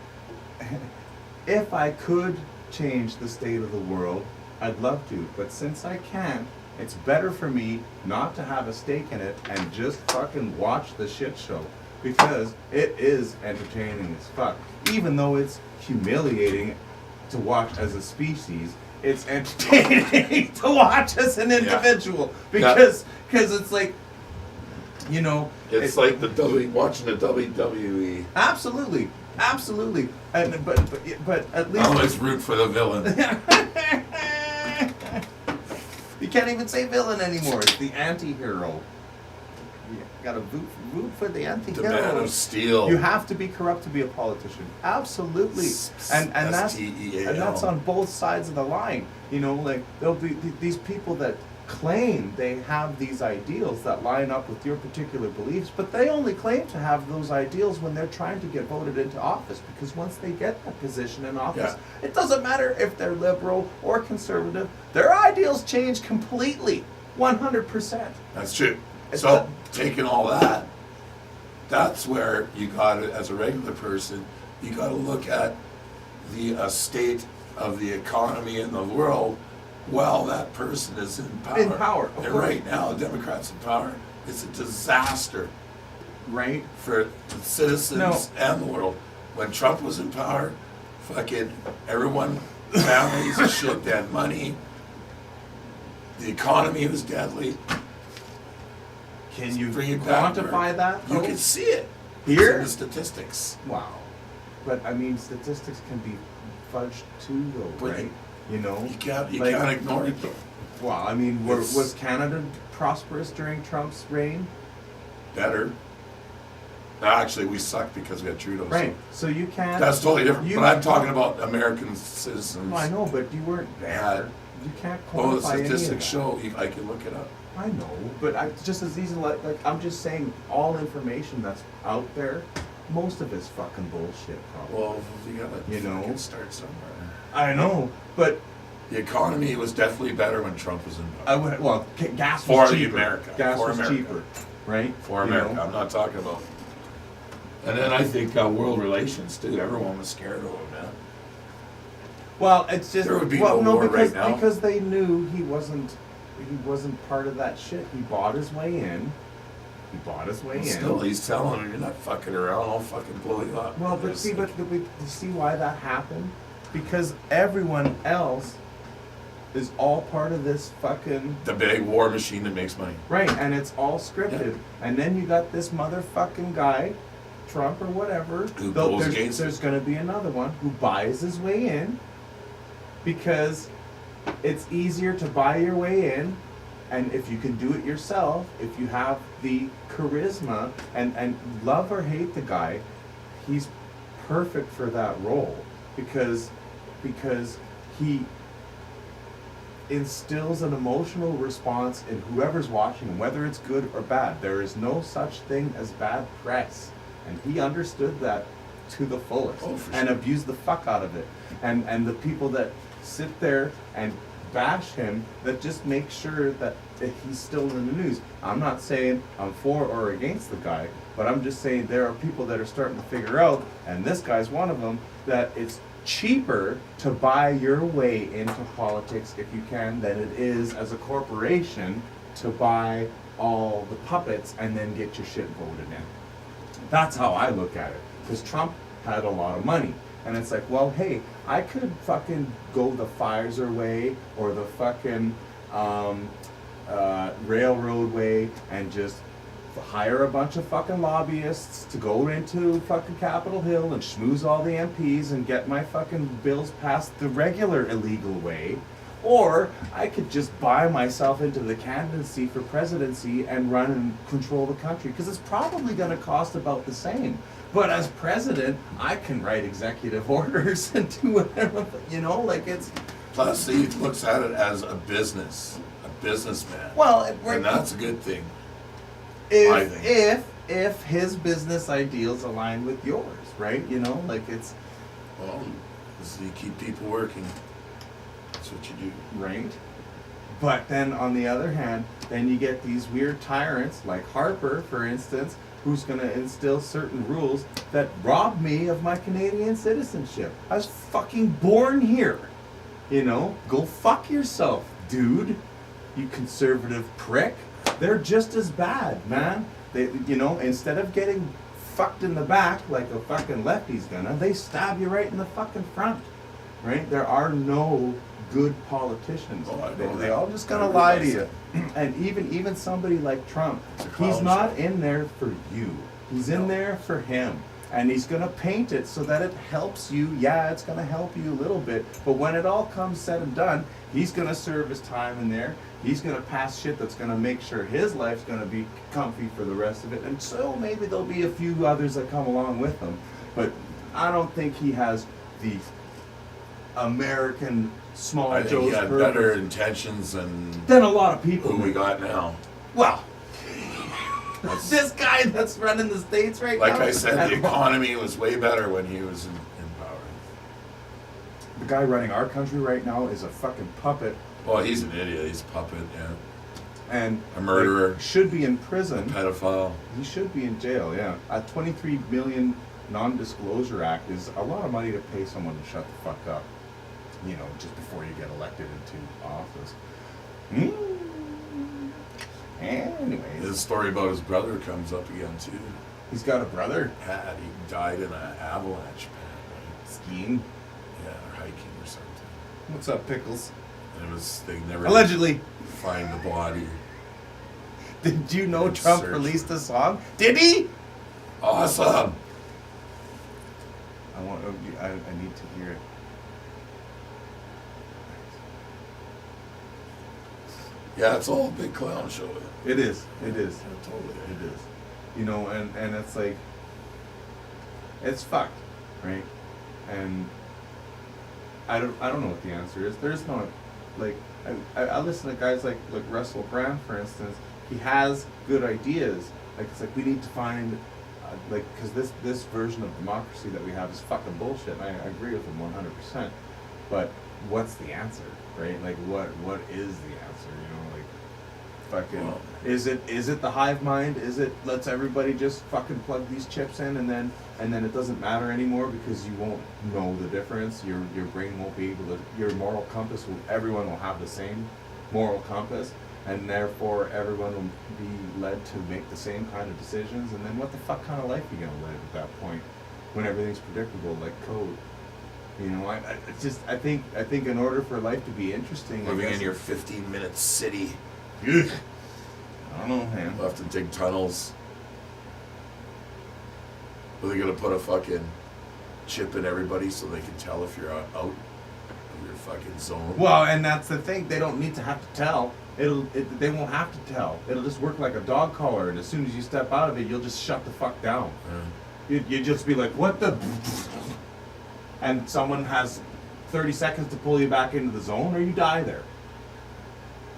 if I could change the state of the world, I'd love to. But since I can't, it's better for me not to have a stake in it and just fucking watch the shit show, because it is entertaining as fuck. Even though it's humiliating to watch as a species, it's entertaining to watch as an individual, because it's like, you know, It's like watching the WWE. absolutely, and but at I least always root for the villain. you can't even say villain anymore. It's the anti-hero. You gotta root for the anti-hero. The Man of Steel. You have to be corrupt to be a politician. Absolutely. And that's STEAL. and that's on both sides of the line. You know, like there'll be these people that claim they have these ideals that line up with your particular beliefs, but they only claim to have those ideals when they're trying to get voted into office, because once they get that position in office, it doesn't matter if they're liberal or conservative, their ideals change completely, 100%. That's true. It's So, not- taking all that, that's where you got to, as a regular person, you got to look at the state of the economy in the world while that person is in power. In power, of And course. right now, Democrats in power, it's a disaster Right? for the citizens No. and the world. When Trump was in power, fucking everyone, families and shit, they had money. The economy was deadly. Can you Bring it back, quantify that? You though? can see it. Here? It's in the statistics. Wow. But I mean, statistics can be fudged too, though, But right? You know? You can't Like, ignore it though. Well, I mean, It's- was Canada prosperous during Trump's reign? Better. Actually, we suck because we had Trudeau. so Right. So you can't. That's totally different. You- But I'm talking about American citizens. Well, I know, but you weren't there. You can't Oh, the quantify any of statistics that. show. I can look it up. I know, but I just as easy like I'm just saying all information that's out there, most of it's fucking bullshit. Probably. Well, you gotta You know? fucking start somewhere. I know, but The economy was definitely better when Trump was in I power. would well gas For was the cheaper. America. Gas For was America. cheaper, right? For You America, know? I'm not talking about. And then I think world relations too. Everyone was scared of him, man. Well, it's just There would be well, no war because right now. because they knew he wasn't part of that shit. He bought his way in. He bought his way in. Still, he's telling him, "You're not fucking around. I'll fucking blow you up." Well, but It's see, like- but you see why that happened? Because everyone else is all part of this fucking the big war machine that makes money. right, and it's all scripted. And then you got this motherfucking guy, Trump or whatever. Who though goes there's, against there's going to be another one who buys his way in because it's easier to buy your way in. And if you can do it yourself, if you have the charisma and love or hate the guy, he's perfect for that role because he instills an emotional response in whoever's watching, whether it's good or bad. There is no such thing as bad press, and he understood that to the fullest Oh, for and sure. abused the fuck out of it. And the people that sit there and bash him, that just make sure that he's still in the news. I'm not saying I'm for or against the guy, but I'm just saying there are people that are starting to figure out, and this guy's one of them, that it's cheaper to buy your way into politics if you can than it is as a corporation to buy all the puppets and then get your shit voted in. That's how I look at it. Because Trump had a lot of money. And it's like, well, hey, I could fucking go the Pfizer way or the fucking railroad way and just hire a bunch of fucking lobbyists to go into fucking Capitol Hill and schmooze all the MPs and get my fucking bills passed the regular illegal way. Or I could just buy myself into the candidacy for presidency and run and control the country, because it's probably going to cost about the same. But as president, I can write executive orders and do whatever, you know, like it's, Plus, he looks at it as a business, a businessman. well, And that's a good thing. I think. if his business ideals align with yours, right? You know, like it's, Well, this is you keep people working. That's what you do. right? But then on the other hand, then you get these weird tyrants like Harper, for instance, who's going to instill certain rules that rob me of my Canadian citizenship. I was fucking born here. You know, go fuck yourself, dude. You conservative prick. They're just as bad, man. They, you know, instead of getting fucked in the back like a fucking lefty's gonna, they stab you right in the fucking front. Right? There are no good politicians. Oh, I know They that. all just gonna I lie to realize you. And even somebody like Trump, It's a clown he's not show. in there for you. He's in No. there for him. And he's gonna paint it so that it helps you. Yeah, it's gonna help you a little bit. But when it all comes said and done, he's gonna serve his time in there. He's gonna pass shit that's gonna make sure his life's gonna be comfy for the rest of it. And so maybe there'll be a few others that come along with him. But I don't think he has the American small I think Joe's he had Burgers. better intentions than Than a lot of people. who we got now. Well, That's, this guy that's running the States right like now. I said, the economy was way better when he was in power. The guy running our country right now is a fucking puppet Well, he's an idiot. He's a puppet, yeah. and A murderer. like, should be in A prison. pedophile. He should be in jail. Yeah, a 23 million non-disclosure act is a lot of money to pay someone to shut the fuck up. You know, just before you get elected into office. Anyways, His story about his brother comes up again, too. he's got a brother He died in an avalanche, skiing. yeah, or hiking or something. What's up, Pickles? And they never Allegedly. find the body. Did you know And Trump search released for- a song? Did he? Awesome! I need to hear it. Yeah, it's all a big clown show. It is. It is. Yeah, totally. It is. You know, and it's like, it's fucked, right? And I don't know what the answer is. There's no, like, I listen to guys like Russell Brand, for instance. He has good ideas. Like, it's like we need to find, like, because this version of democracy that we have is fucking bullshit. And I agree with him 100%. But what's the answer, right? Like, what is the answer? You know, like, fucking. Well, Is it the hive mind? Is it let's everybody just fucking plug these chips in and then it doesn't matter anymore because you won't know the difference. Your brain won't be able to. Your moral compass will. Everyone will have the same moral compass, and therefore everyone will be led to make the same kind of decisions. And then what the fuck kind of life are you gonna live at that point when everything's predictable like code? You know, it's just I think in order for life to be interesting, Living I guess in your 15-minute city. Ugh. I don't know, man. We'll have to dig tunnels. Are they gonna put a fucking chip in everybody so they can tell if you're out of your fucking zone? Well, and that's the thing. They don't need to have to tell. They won't have to tell. It'll just work like a dog collar, and as soon as you step out of it, you'll just shut the fuck down. Yeah. You just be like, what the? And someone has 30 seconds to pull you back into the zone, or you die there.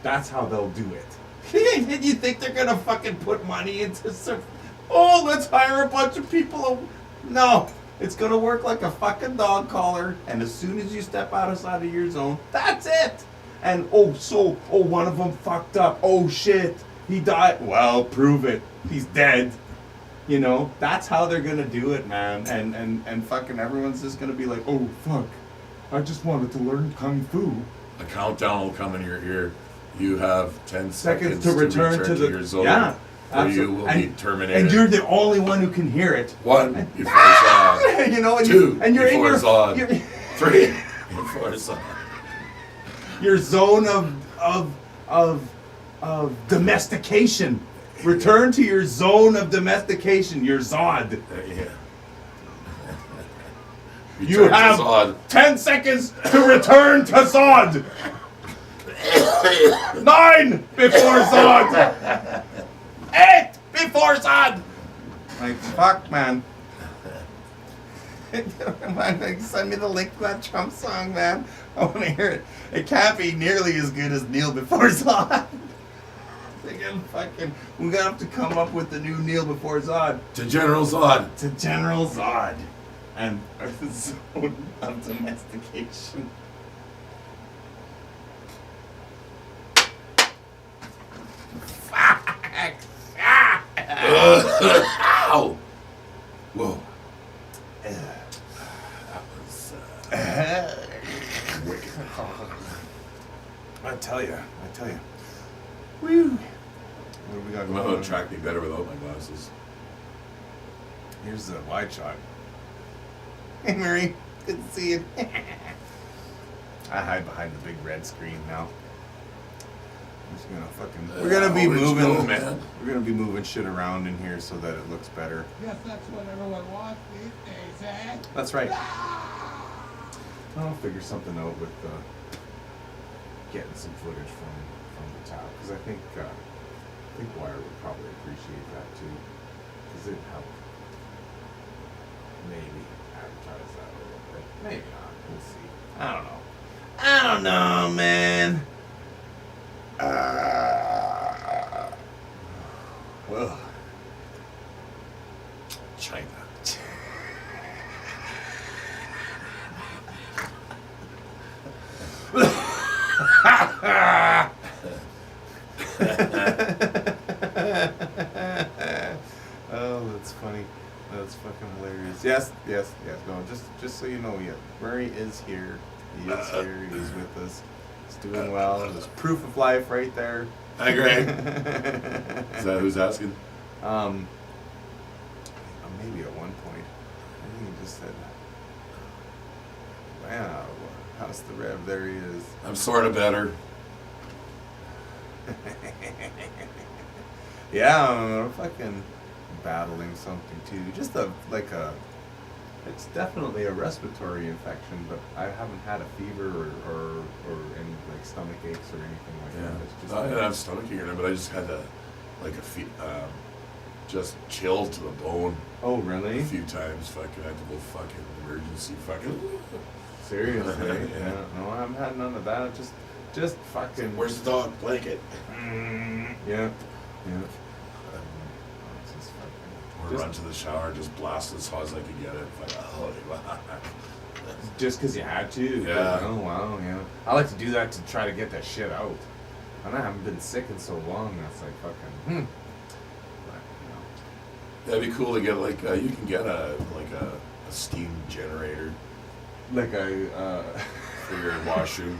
That's how they'll do it. You think they're gonna fucking put money into some? Oh, let's hire a bunch of people. No, it's gonna work like a fucking dog collar. And as soon as you step outside of your zone, that's it. And one of them fucked up. Oh shit, he died. Well, prove it. He's dead. You know, that's how they're gonna do it, man. And fucking everyone's just gonna be like, oh fuck, I just wanted to learn kung fu. A countdown will come in your ear. You have 10 seconds To return to the your zone. yeah, or you absolutely. will be terminated. And you're the only one who can hear it. 1 before Zod. You know, and 2 and you're in before your Zod. your 3 before Zod. your zone of domestication. Return to your zone of domestication, your Zod. Yeah. You Return to have Zod. 10 seconds to return to Zod. 9 before Zod. 8 before Zod. Like, fuck, man. Send me the link to that Trump song, man. I want to hear it. It can't be nearly as good as Neil before Zod. We're gonna have to come up with the new Neil before Zod. To General Zod. To General Zod. And the zone of domestication. Ow! Whoa. That was wicked. I tell you. Woo. What do we got Well, going it'll on? track me better without my glasses. Here's the wide shot. Hey, Murray. Good to see you. I hide behind the big red screen now. I'm just gonna fucking. We're gonna be Original, moving, man. We're gonna be moving shit around in here so that it looks better. Guess that's what everyone wants these days, eh? That's right. I'll figure something out with getting some footage from the top because I think Wire would probably appreciate that too because it'd help maybe advertise that a little bit. Maybe not. We'll see. I don't know. I don't know, man. Well, China. oh, that's funny. That's fucking hilarious. Yes. No, just so you know, yeah, Murray is here. He is here. He's with us. He's doing well. There's proof of life right there. Hi, Greg. Is that who's asking? Maybe at one point. I think he just said, "Wow, how's the rev?" There he is. I'm sort of better. Yeah, I'm fucking battling something too. Just it's definitely a respiratory infection, but I haven't had a fever or any like stomach aches or anything like Yeah. that. It's just I didn't have stomach ache, but I just had just chilled to the bone oh really? a few times. Fucking had to go fucking emergency fucking. Seriously? Yeah. Yeah. No, I haven't had none of that. Just fucking. Where's the dog blanket? Yeah. It's just fucking. Or run to the shower, just blast as hard as I could get it. Like, oh, Just because you had to. Yeah. Oh wow. Yeah. I like to do that to try to get that shit out. And I haven't been sick in so long. That's like fucking. But, That'd be cool to get like you can get a steam generator like a. for your washroom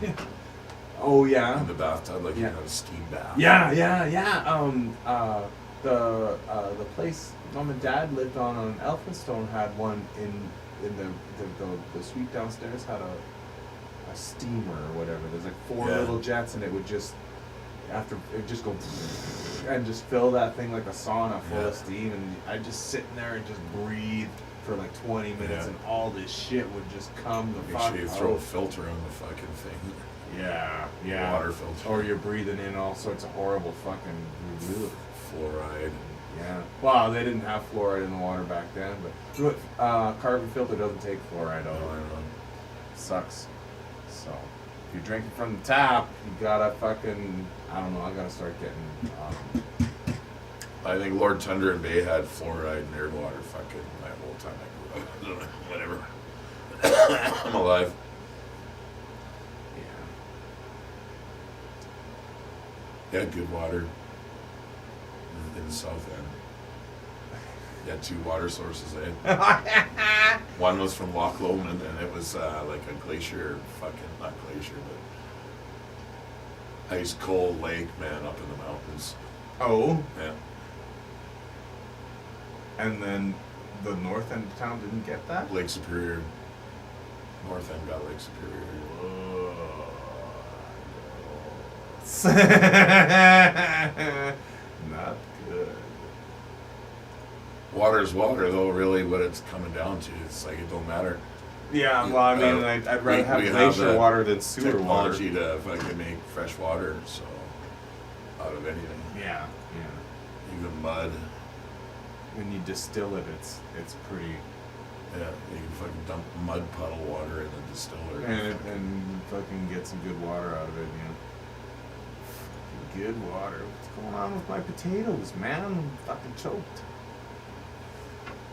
Oh yeah. in the bathtub, like you Yeah. have a steam bath. Yeah. The place Mom and Dad lived on Elphinstone had one in the suite downstairs had a steamer or whatever. There's like 4 Yeah. little jets and it would just just go and just fill that thing like a sauna full Yeah. of steam, and I'd just sit in there and just breathe for like 20 minutes Yeah. and all this shit would just come the Make fuck sure you throw a out. filter on the fucking thing. Yeah. Water filter. Or you're breathing in all sorts of horrible fucking. Ugh. Fluoride. Yeah. Well, they didn't have fluoride in the water back then, but carbon filter doesn't take fluoride I out. don't know. Sucks. So if you're drinking from the tap, you gotta fucking. I don't know. I gotta start getting. I think Lord Thunder and Bay had fluoride in their water fucking my whole time I grew up. Whatever. I'm alive. Yeah. Yeah, good water in the south end. You had 2 water sources, eh? One was from Loch Lomond, and it was like a glacier, not glacier, but ice cold lake, man, up in the mountains. Oh, Yeah. and then the north end of town didn't get that. Lake Superior. North end got Lake Superior. Not good. Water is water, though. Really, what it's coming down to, it's like it don't matter. Yeah, well, I mean, I'd rather have we glacier the water than sewer water. technology to fucking make fresh water, so out of anything, Yeah. even mud. When you distill it, it's pretty. Yeah, you can fucking dump mud puddle water in the distiller. And fucking get some good water out of it, Good water. What's going on with my potatoes, man? I'm fucking choked.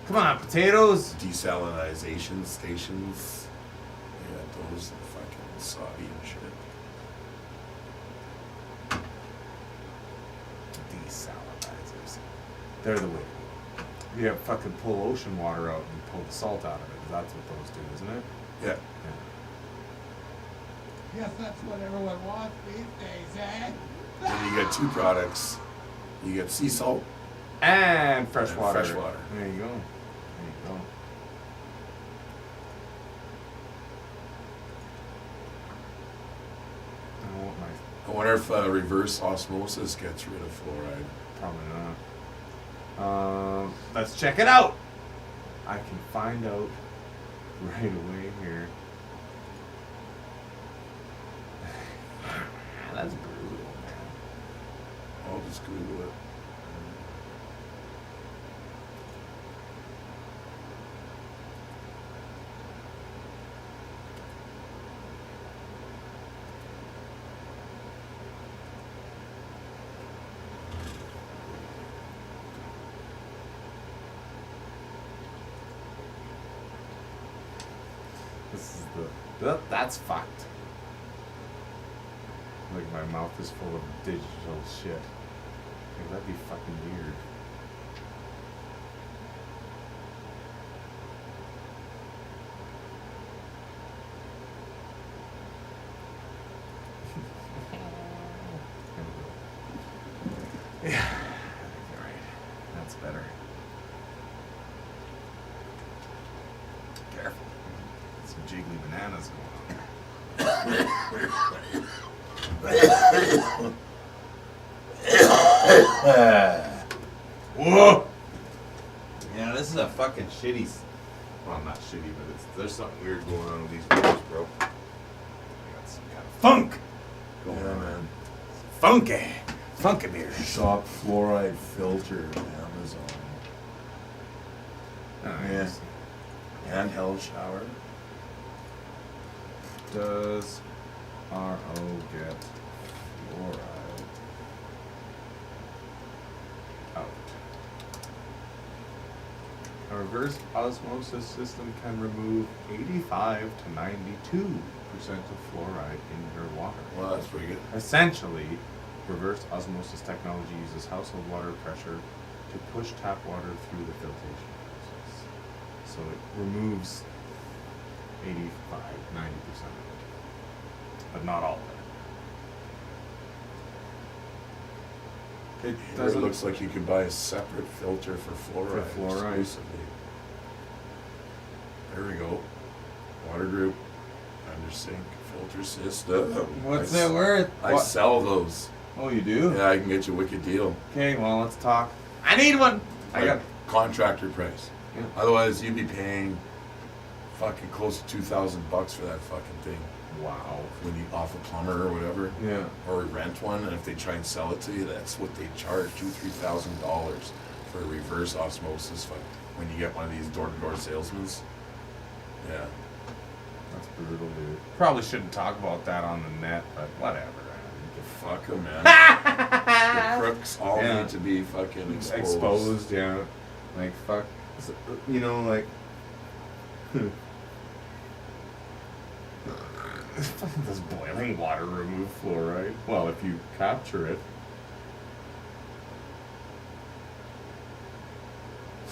Come on, potatoes! Desalinization stations. Yeah, those are fucking Saudi and shit. Desalinizers. They're the way. You have fucking pull ocean water out and pull the salt out of it. That's what those do, isn't it? Yeah. Guess that's what everyone wants these days, eh? Then you get 2 products. You get sea salt. And fresh And water. fresh water. There you go. I want my. I wonder if reverse osmosis gets rid of fluoride. Probably not. Let's check it out. I can find out right away here. That's brutal, man. I'll just Google it. That's fucked. Like my mouth is full of digital shit. Like, that'd be fucking weird. Yeah, you're right. That's better. Careful. Some jiggly bananas going on. Whoa! Yeah, this is a fucking shitty. Well, not shitty, but there's something weird going on with these beers, bro. I got some kind of funk going on, man. Funky. Funky beer. Shop fluoride filter at Amazon. Yes. Handheld shower. Does RO get fluoride out? A reverse osmosis system can remove 85 to 92% of fluoride in your water. Well, that's pretty good. Essentially, reverse osmosis technology uses household water pressure to push tap water through the filtration process. So it removes 85, 90% of it, but not all of it. It It doesn't looks like you could buy a separate filter for fluoride. For fluoride. Exclusively. There we go. Water group. Under sink filter system. What's I it worth? I What? sell those. Oh, you do? Yeah, I can get you a wicked deal. Okay, well, let's talk. I need one. I got. Contractor price. Yeah. Otherwise, you'd be paying fucking close to $2,000 for that fucking thing Wow. when you off a plumber or whatever, Yeah. or rent one. And if they try and sell it to you, that's what they charge $2,000-3,000 for a reverse osmosis. When you get one of these door-to-door salesmen. Yeah. That's brutal, dude. Probably shouldn't talk about that on the net, but whatever. Fuck them, man. The crooks all Yeah. need to be fucking exposed. Exposed, yeah. Like, fuck. You know, like. Does boiling water remove fluoride? Well, if you capture it.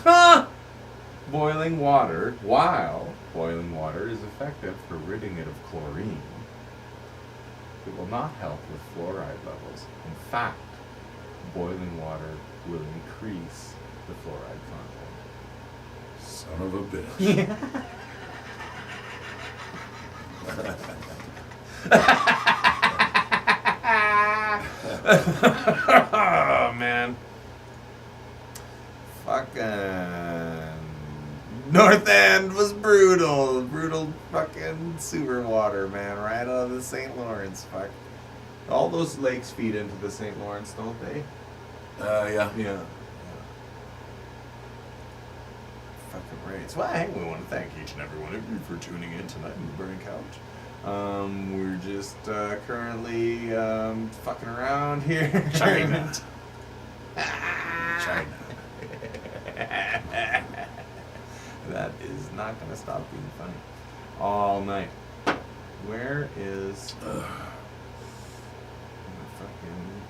Ha! Boiling water, while boiling water is effective for ridding it of chlorine, it will not help with fluoride levels. In fact, boiling water will increase the fluoride content. Son of a bitch. Oh, man. Fucking North End was brutal. Brutal fucking sewer water, man. Right out of the St. Lawrence. Fuck. All those lakes feed into the St. Lawrence, don't they? Yeah. Yeah. Fucking right. So, hey, we want to thank each and every one of you for tuning in tonight in the Burning Couch. We're just currently fucking around here. China. That is not gonna stop being funny. All night. Where is fucking?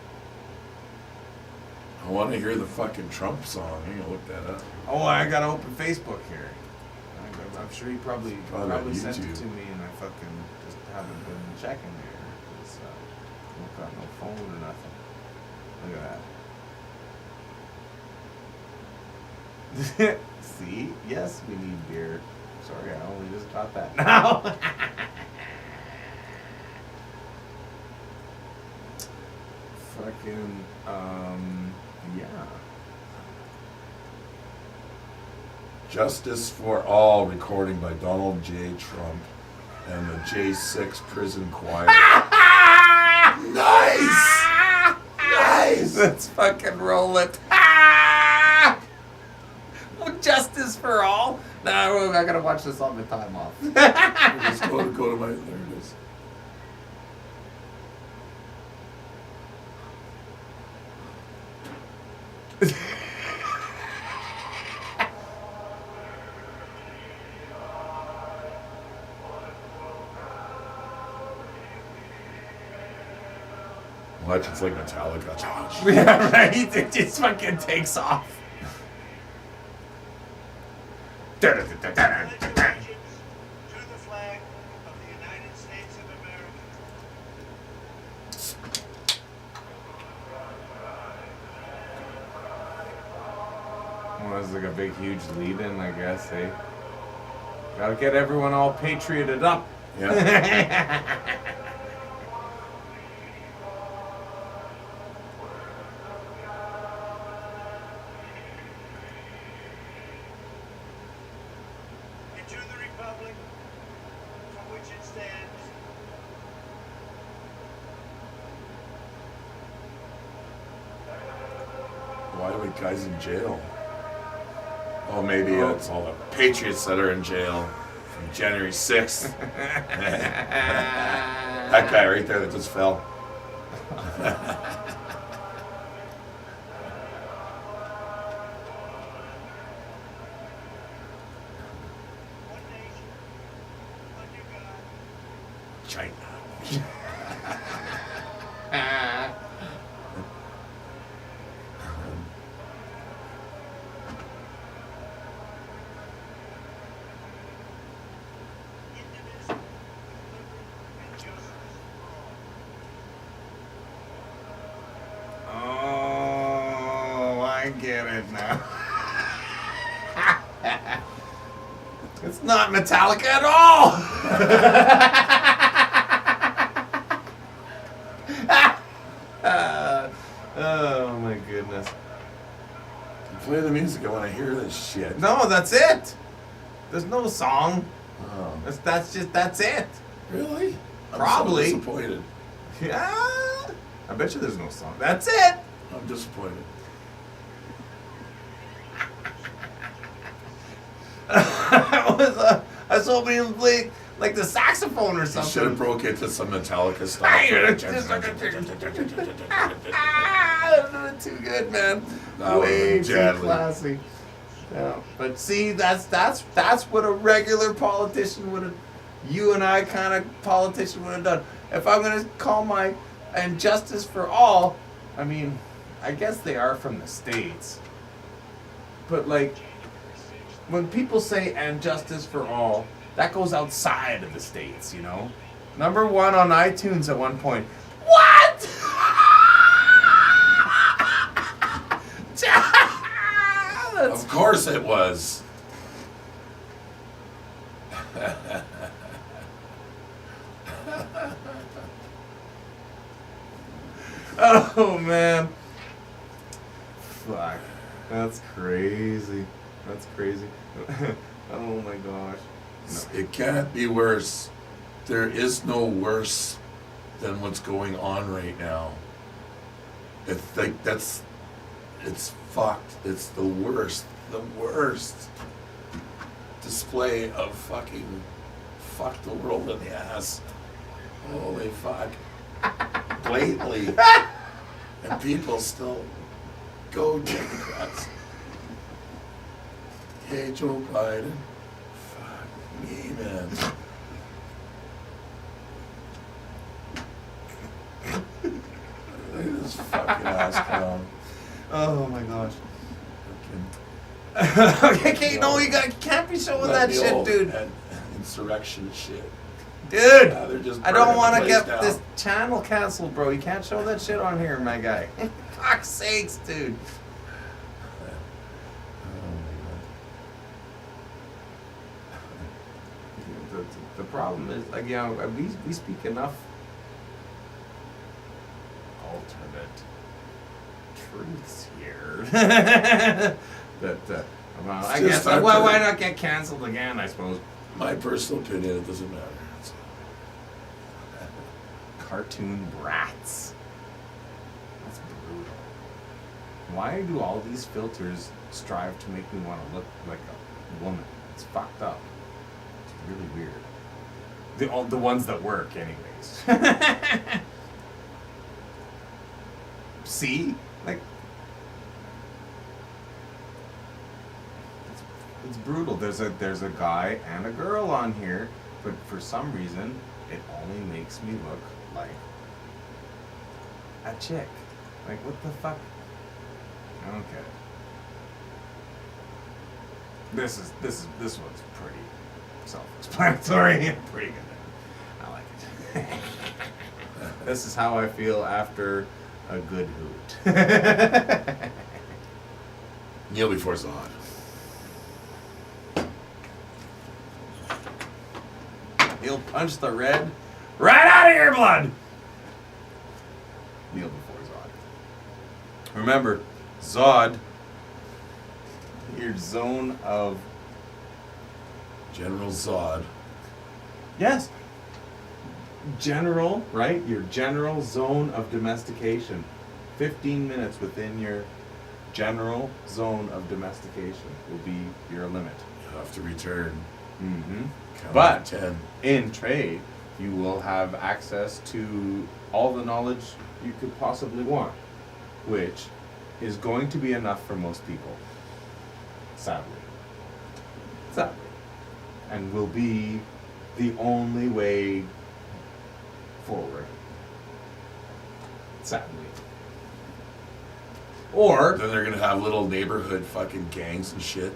I want to hear the fucking Trump song. I'm gonna look that up. Oh, I gotta open Facebook here. I'm sure he probably Probably on sent it YouTube. to me, and I fucking just haven't been checking there because I've got no phone or nothing. Look at that. See? Yes, we need beer. Sorry, I only just got that now. Fucking, yeah. Justice for All, recording by Donald J. Trump and the J6 Prison Choir. Nice! Nice! Let's fucking roll it. Justice for all? No, I gotta watch this on my time off. Just go to my, there it is. much, it's like Metallica. Yeah, right? It just fucking takes off. To the flag of the United States of America. Well, it's like a big, huge lead-in, I guess, eh? Gotta get everyone all patrioted up. Yeah. And to the republic for which it stands, Why are we guys in jail? Oh, maybe it's all the patriots that are in jail from January 6th. That guy right there that just fell. one nation, under God, China. indivisible, with liberty and justice for all. Oh, I get it now. It's not Metallica at all. Oh my goodness. Play the music. I want to hear this shit. No, that's it. There's no song. Oh, That's it. really? Probably. I'm so disappointed. Yeah. I bet you there's no song. That's it. I'm disappointed. I was hoping he would play like the saxophone or You should have something. broke into some Metallica stuff. Too good, man. That would've Way been too deadly. classy. Yeah, but see, that's what a regular politician would have. You and I kind of politician would have done. If I'm gonna call my and justice for all, I mean, I guess they are from the States. But like, when people say and justice for all, that goes outside of the States, you know? Number 1 on iTunes at one point. What? That's Of course it was. oh man. Fuck. That's crazy. That's crazy. oh my gosh. It can't be worse. There is no worse than what's going on right now. It's like it's fucked. It's the worst display of fucking fuck the world in the ass. Holy fuck. Blatantly. And people still go Democrats. Hey, Joe Biden. Fuck me, man. Look at this fucking ass clown. Oh my gosh. Fucking okay, no, you can't be showing that the shit, old dude. Insurrection shit. Dude, Yeah, they're just I don't burning want the to place get down. this channel canceled, bro. You can't show that shit on here, my guy. Fuck's sakes, dude. The problem is, like, you know, we speak enough alternate truths here that well, I It's guess just why not get canceled again? I suppose. My personal opinion, it doesn't matter. It's- Cartoon brats. That's brutal. Why do all these filters strive to make me want to look like a woman? It's fucked up. It's really weird. The ones that work, anyways. See, like, it's brutal. There's a guy and a girl on here, but for some reason, it only makes me look like a chick. Like, what the fuck? I don't get it. This one's pretty self-explanatory. Pretty good. I like it. This is how I feel after a good hoot. Kneel before Zod. He'll punch the red right out of your blood. Kneel before Zod. Remember, Zod, your zone of... General Zod. Yes. General, right? Your general zone of domestication. 15 minutes within your general zone of domestication will be your limit. You have to return. Mm-hmm. Count But to 10. in trade, you will have access to all the knowledge you could possibly want, which is going to be enough for most people. Sadly. Sadly. And will be the only way forward. Sadly. Or, Then they're gonna have little neighborhood fucking gangs and shit.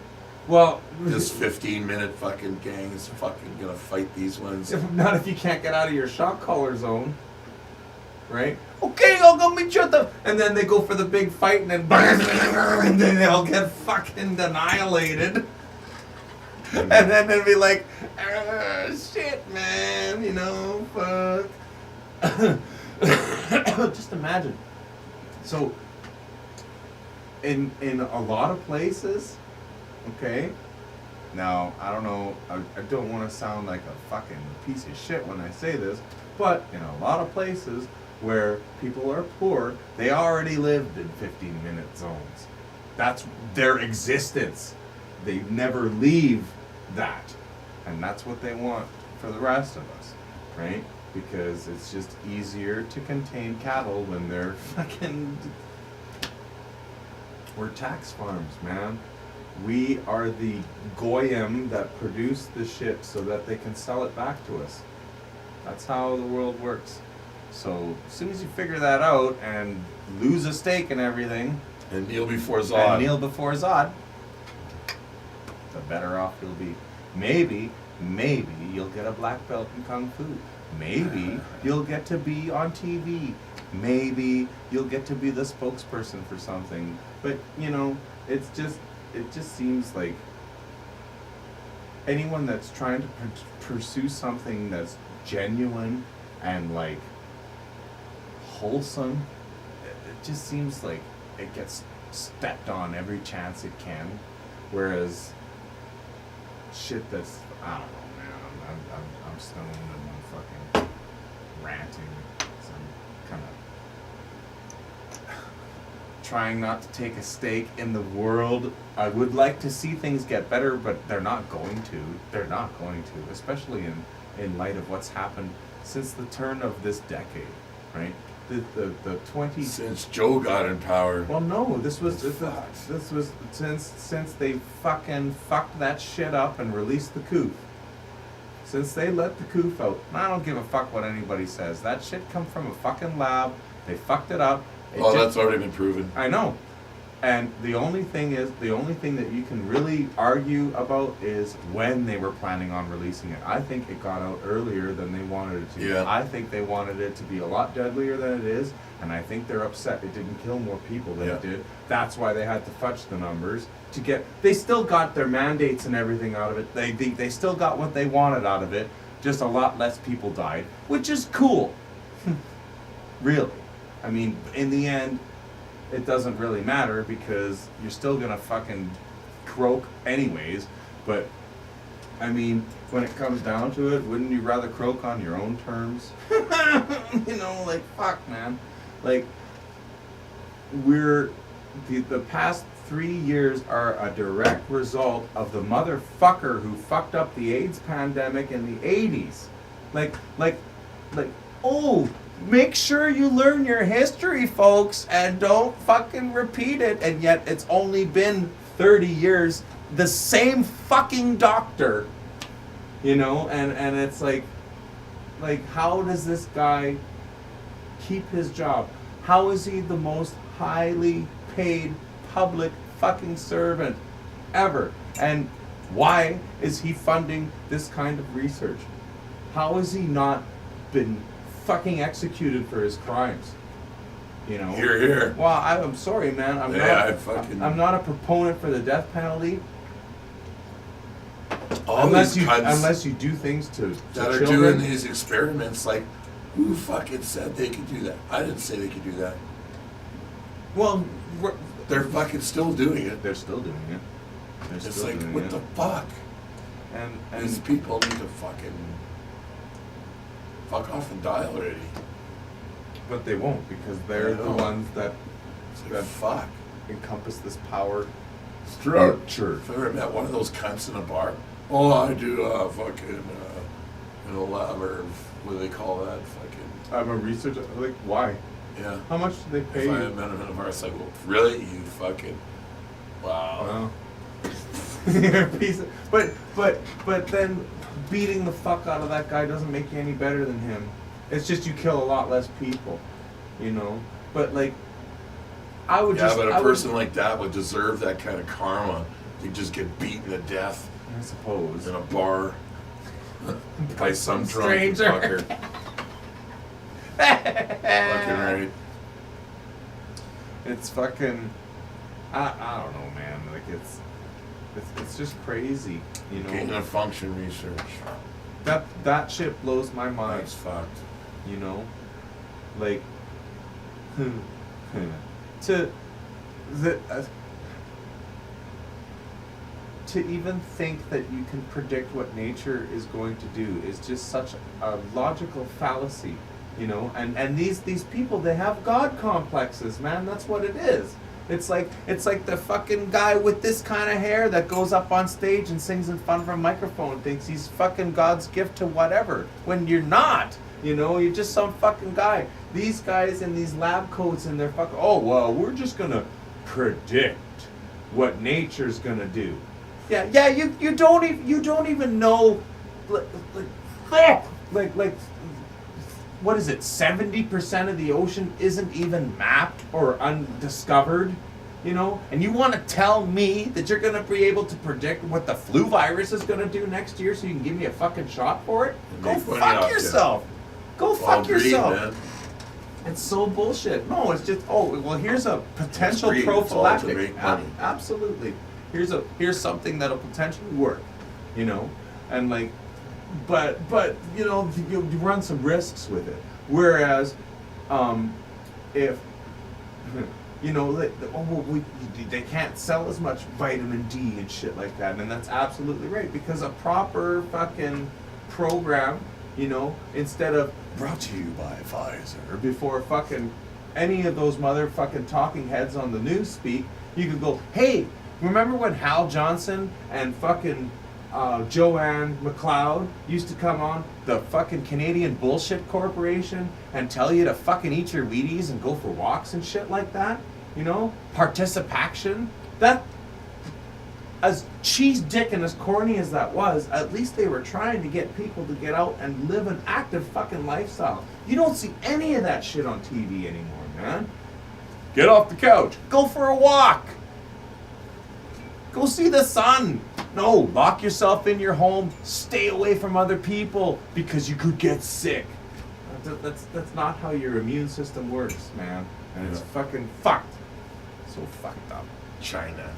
well, This 15-minute fucking gang is fucking gonna fight these ones. not if you can't get out of your shock collar zone. Right? Okay, I'll go meet you at the... And then they go for the big fight and then... And then they'll get fucking annihilated. And then they'll be like, shit, man, you know, fuck. Just imagine. So, in a lot of places, okay, now, I don't know, I don't want to sound like a fucking piece of shit when I say this, but in a lot of places where people are poor, they already lived in 15-minute zones. That's their existence. They never leave that. And that's what they want for the rest of us, right? Because it's just easier to contain cattle when they're fucking... We're tax farms, man. We are the goyim that produce the shit so that they can sell it back to us. That's how the world works. So as soon as you figure that out and lose a stake and everything, And kneel before Zod. and kneel before Zod, the better off you'll be. Maybe you'll get a black belt in Kung Fu. Maybe you'll get to be on TV. Maybe you'll get to be the spokesperson for something. But, you know, it just seems like anyone that's trying to pursue something that's genuine and, like, wholesome, it just seems like it gets stepped on every chance it can. Whereas shit that's, I don't know, man, I'm stoned and I'm fucking ranting. So I'm kind of trying not to take a stake in the world. I would like to see things get better, but they're not going to. They're not going to, especially in light of what's happened since the turn of this decade, right? The 20... Since Joe got in power. Well, no, this was That's since they fucking fucked that shit up and released the coup. Since they let the coup out, I don't give a fuck what anybody says. That shit come from a fucking lab. They fucked it up. Well, that's already been proven. I know. And the only thing that you can really argue about is when they were planning on releasing it. I think it got out earlier than they wanted it to. Yeah. I think they wanted it to be a lot deadlier than it is, and I think they're upset it didn't kill more people than it Yeah. did. That's why they had to fudge the numbers to get. They still got their mandates and everything out of it. They still got what they wanted out of it. Just a lot less people died, which is cool. Really. I mean, in the end, it doesn't really matter because you're still gonna fucking croak anyways. But I mean, when it comes down to it, wouldn't you rather croak on your own terms? You know, like, fuck, man. Like, the past 3 years are a direct result of the motherfucker who fucked up the AIDS pandemic in the 80s. Like, oh, make sure you learn your history, folks, and don't fucking repeat it. And yet it's only been 30 years. The same fucking doctor, you know, and it's like how does this guy keep his job? How is he the most highly paid public fucking servant ever? And why is he funding this kind of research? How has he not been fucking executed for his crimes? You know? Here, here. Well, I'm sorry, man. I'm not a proponent for the death penalty. All Unless these you cunts do things to that are children. doing these experiments, like, who fucking said they could do that? I didn't say they could do that. Well, They're fucking still doing it. they're still doing it. They're It's still like, doing what it. the fuck? And These people need to fucking fuck off and die already. but they won't, because they're I the know. ones that It's like, That- fuck. encompass this power structure. If I ever met one of those cunts in a bar, oh, I do fucking, lab, or what do they call that? Fucking, I'm a researcher. Like, why? yeah. How much do they pay If I you? met him in a bar, it's like, well, really? You fucking, wow. Wow. You're a piece of, but then beating the fuck out of that guy doesn't make you any better than him. It's just you kill a lot less people, you know. But like, I would Yeah, just. but I a would- person like that would deserve that kind of karma. You just get beaten to death I suppose. in a bar by some drunk stranger. fucker. Fucking right. It's fucking. I don't know, man. Like it's just crazy, you Gain know. of function research. That shit blows my mind. That's fucked. You know, like to to even think that you can predict what nature is going to do is just such a logical fallacy, you know. And these people, they have God complexes, man. That's what it is. It's like the fucking guy with this kind of hair that goes up on stage and sings in front of a microphone, thinks he's fucking God's gift to whatever, when you're not. You know, you're just some fucking guy. These guys in these lab coats and they're fucking, oh, well, we're just gonna predict what nature's gonna do. Yeah, you don't even know, like what is it? 70% of the ocean isn't even mapped or undiscovered, you know. And you want to tell me that you're gonna be able to predict what the flu virus is gonna do next year, so you can give me a fucking shot for it? Go Make money fuck off you. yourself. Go All fuck greed, yourself. man. It's so bullshit. No, it's just, oh, well, here's a potential greed. It's all to prophylactic. make money. Absolutely. Here's something that'll potentially work, you know, and like, but you know, you run some risks with it. Whereas, if you know, they can't sell as much vitamin D and shit like that, and that's absolutely right, because a proper fucking program, you know, instead of brought to you by Pfizer, before fucking any of those motherfucking talking heads on the news speak, you could go, hey, remember when Hal Johnson and fucking Joanne McLeod used to come on the fucking Canadian Bullshit Corporation and tell you to fucking eat your Wheaties and go for walks and shit like that? You know? Participation? That, as cheese dick and as corny as that was, at least they were trying to get people to get out and live an active fucking lifestyle. You don't see any of that shit on TV anymore, man. Get off the couch. Go for a walk. Go see the sun. No, lock yourself in your home. Stay away from other people because you could get sick. That's not how your immune system works, man. And it's fucking fucked. So fucked up. China.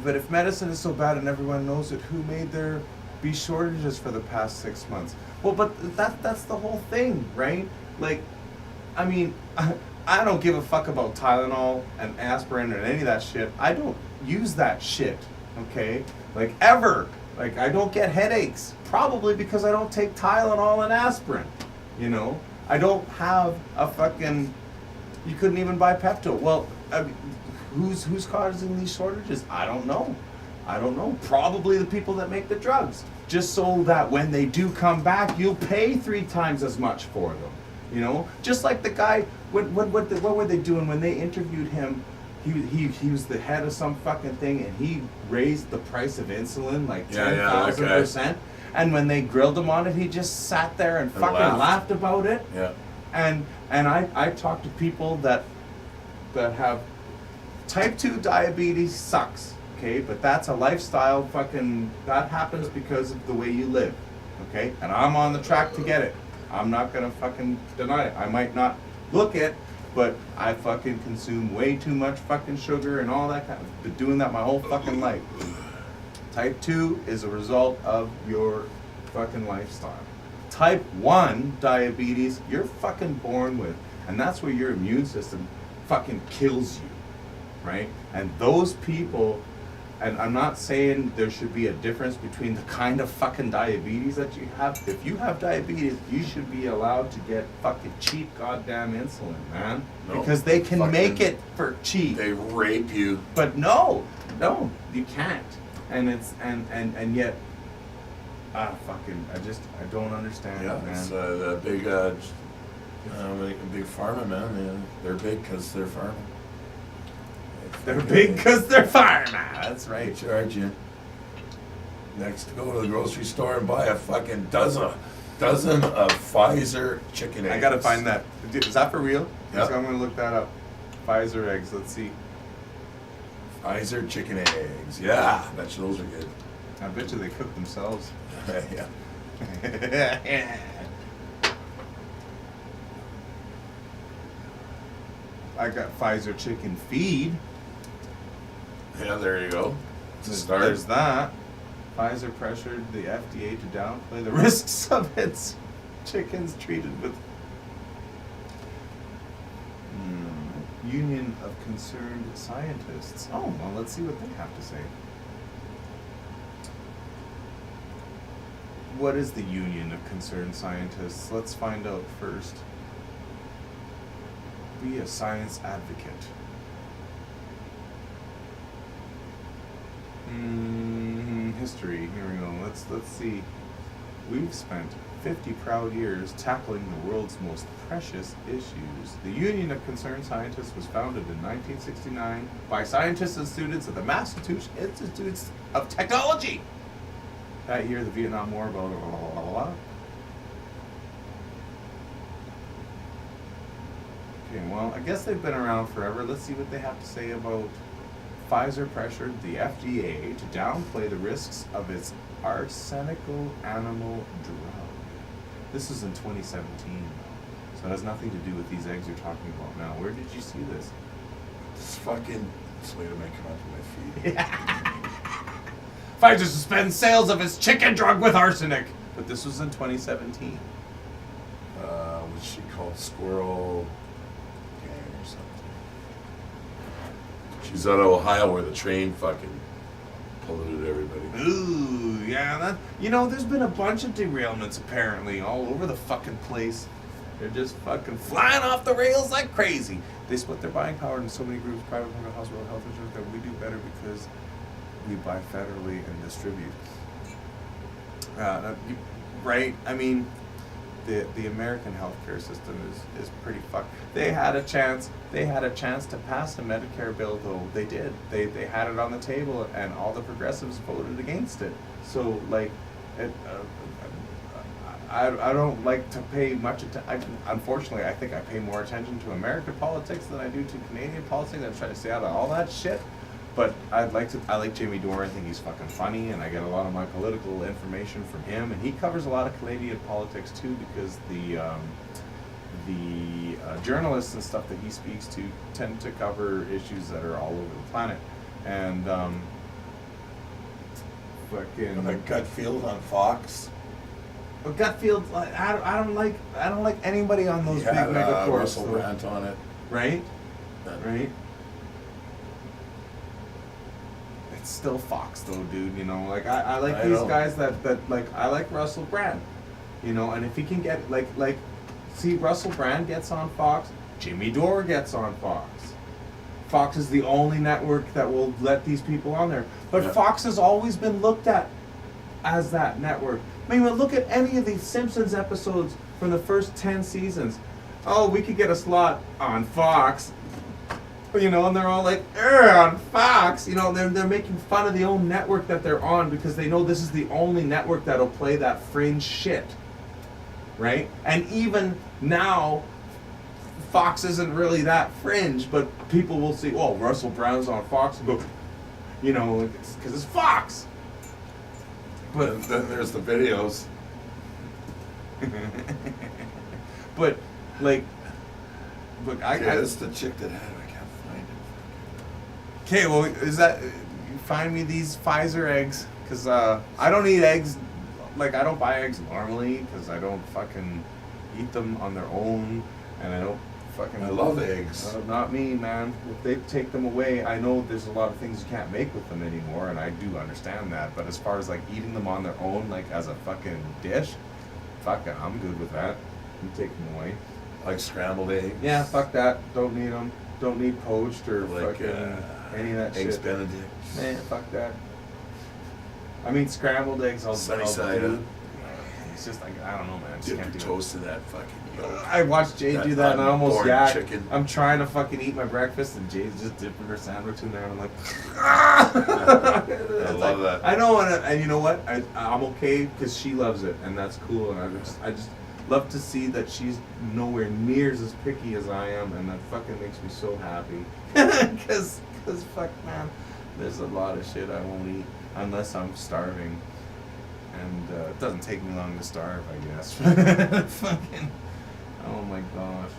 But if medicine is so bad and everyone knows it, who made there be shortages for the past 6 months? Well, but that's the whole thing, right? Like, I mean, I don't give a fuck about Tylenol and aspirin and any of that shit. I don't use that shit, okay? Like, ever. Like, I don't get headaches. Probably because I don't take Tylenol and aspirin, you know? I don't have a fucking... You couldn't even buy Pepto. Well, I mean, who's causing these shortages? I don't know. Probably the people that make the drugs. Just so that when they do come back, you'll pay 3 times as much for them. You know? Just like the guy, what were they doing when they interviewed him he was the head of some fucking thing, and he raised the price of insulin like Yeah, yeah, that 10,000%. And when they grilled him on it, he just sat there and fucking laughed about it. Yeah. And I talk to people that have type 2 diabetes sucks, okay? But that's a lifestyle fucking, that happens because of the way you live, okay? And I'm on the track to get it. I'm not gonna fucking deny it. I might not look it, but I fucking consume way too much fucking sugar and all that kind of, been doing that my whole fucking life. Type 2 is a result of your fucking lifestyle. Type 1 diabetes, you're fucking born with. And that's where your immune system fucking kills you, right? And those people, and I'm not saying there should be a difference between the kind of fucking diabetes that you have. If you have diabetes, you should be allowed to get fucking cheap goddamn insulin, man. No, because they can fucking- make it for cheap. They rape you. But no, you can't. And it's and yet, fucking, I don't understand Yeah, it, man. it's the big, big pharma, man. They're big because they're pharma. They're big because they're firemen. That's They right. charge you. Next, go to the grocery store and buy a fucking dozen of Pfizer chicken eggs. I gotta find that. Is that for real? Yeah. So I'm gonna look that up. Pfizer eggs. Let's see. Pfizer chicken eggs. Yeah, bet you those are good. I bet you they cook themselves. Yeah. I got Pfizer chicken feed. Yeah, there you go. To start. There's that. Pfizer pressured the FDA to downplay the risks of its chickens treated with Union of Concerned Scientists. Oh, well, let's see what they have to say. What is the Union of Concerned Scientists? Let's find out first. Be a science advocate. History. Here we go. Let's see. We've spent 50 proud years tackling the world's most precious issues. The Union of Concerned Scientists was founded in 1969 by scientists and students at the Massachusetts Institutes of Technology. That year, the Vietnam War, blah, blah, blah, blah, blah. Okay, well, I guess they've been around forever. Let's see what they have to say about Pfizer pressured the FDA to downplay the risks of its arsenical animal drug. This is in 2017, though. So it has nothing to do with these eggs you're talking about now. Where did you see this? This fucking. This way to make come up to my feed. Pfizer suspends sales of its chicken drug with arsenic. But this was in 2017. What's she called? Squirrel Gang or something. She's out of Ohio where the train fucking polluted everybody. Ooh, yeah, that, you know, there's been a bunch of derailments apparently all over the fucking place. They're just fucking flying off the rails like crazy. They split their buying power into so many groups, private, public, hospital, health insurance, that we do better because we buy federally and distribute. Right? I mean, the American healthcare system is pretty fucked. They had a chance to pass a Medicare bill, though. They did. They had it on the table, and all the progressives voted against it. So, like, I don't like to pay much attention. Unfortunately, I think I pay more attention to American politics than I do to Canadian politics. I try to stay out of all that shit. But I like Jamie Dorr. I think he's fucking funny, and I get a lot of my political information from him. And he covers a lot of Canadian politics too, because the journalists and stuff that he speaks to tend to cover issues that are all over the planet. And fucking Like Gutfield on Fox. But Gutfield, I don't like anybody on those big megacorps. Russell Brand on it. Right? Right? It's still Fox though, dude, you know, like I like these guys that like, I like Russell Brand, you know, and if he can get like see, Russell Brand gets on Fox, Jimmy Dore gets on Fox. Fox is the only network that will let these people on there. But Yeah. Fox has always been looked at as that network. I mean, look at any of these Simpsons episodes from the first 10 seasons. Oh, we could get a slot on Fox. You know, and they're all like, on Fox. You know, they're making fun of the own network that they're on because they know this is the only network that'll play that fringe shit. Right? And even now, Fox isn't really that fringe, but people will say, "Oh, Russell Brand's on Fox," and go, you know, because it's Fox. But then there's the videos. But like, look, Yeah, it's the chick that had it. I can't find it. Okay, well, is that you find me these Pfizer eggs? Cause I don't eat eggs. Like I don't buy eggs normally because I don't fucking eat them on their own, and I don't fucking. I love eggs. Not me, man. If they take them away, I know there's a lot of things you can't make with them anymore, and I do understand that. But as far as like eating them on their own, like as a fucking dish, fuck it, I'm good with that. You take them away. Like scrambled eggs. Yeah, fuck that. Don't need them. Don't need poached or Like fucking any of that eggs shit. Benedict. Man, fuck that. I mean, scrambled eggs, Sunny I'll side do. up. It's just like, I don't know, man. I just Dip can't your do toast in that fucking it. yolk. I watched Jay That do that and I almost unborn yacked. chicken. I'm trying to fucking eat my breakfast and Jay's just dipping her sandwich in there and I'm like, I love that. I know, and you know what? I'm okay because she loves it and that's cool. And I just love to see that she's nowhere near as picky as I am, and that fucking makes me so happy. Cause fuck, man, there's a lot of shit I won't eat unless I'm starving. And it doesn't take me long to starve, I guess. Fucking, oh my gosh.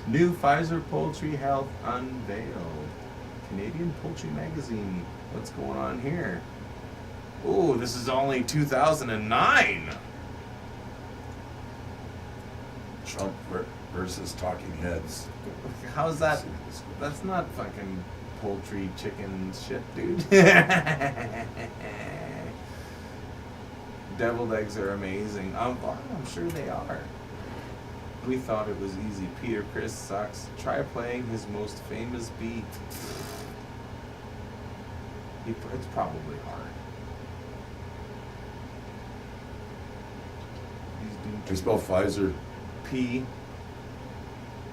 New Pfizer Poultry Health unveiled. Canadian Poultry Magazine. What's going on here? Oh, this is only 2009. Trump versus Talking Heads. How's that? That's not fucking poultry chicken shit, dude. Deviled eggs are amazing. I'm sure they are. We thought it was easy. Peter Criss sucks. Try playing his most famous beat. It's probably hard. They spell Pfizer. P.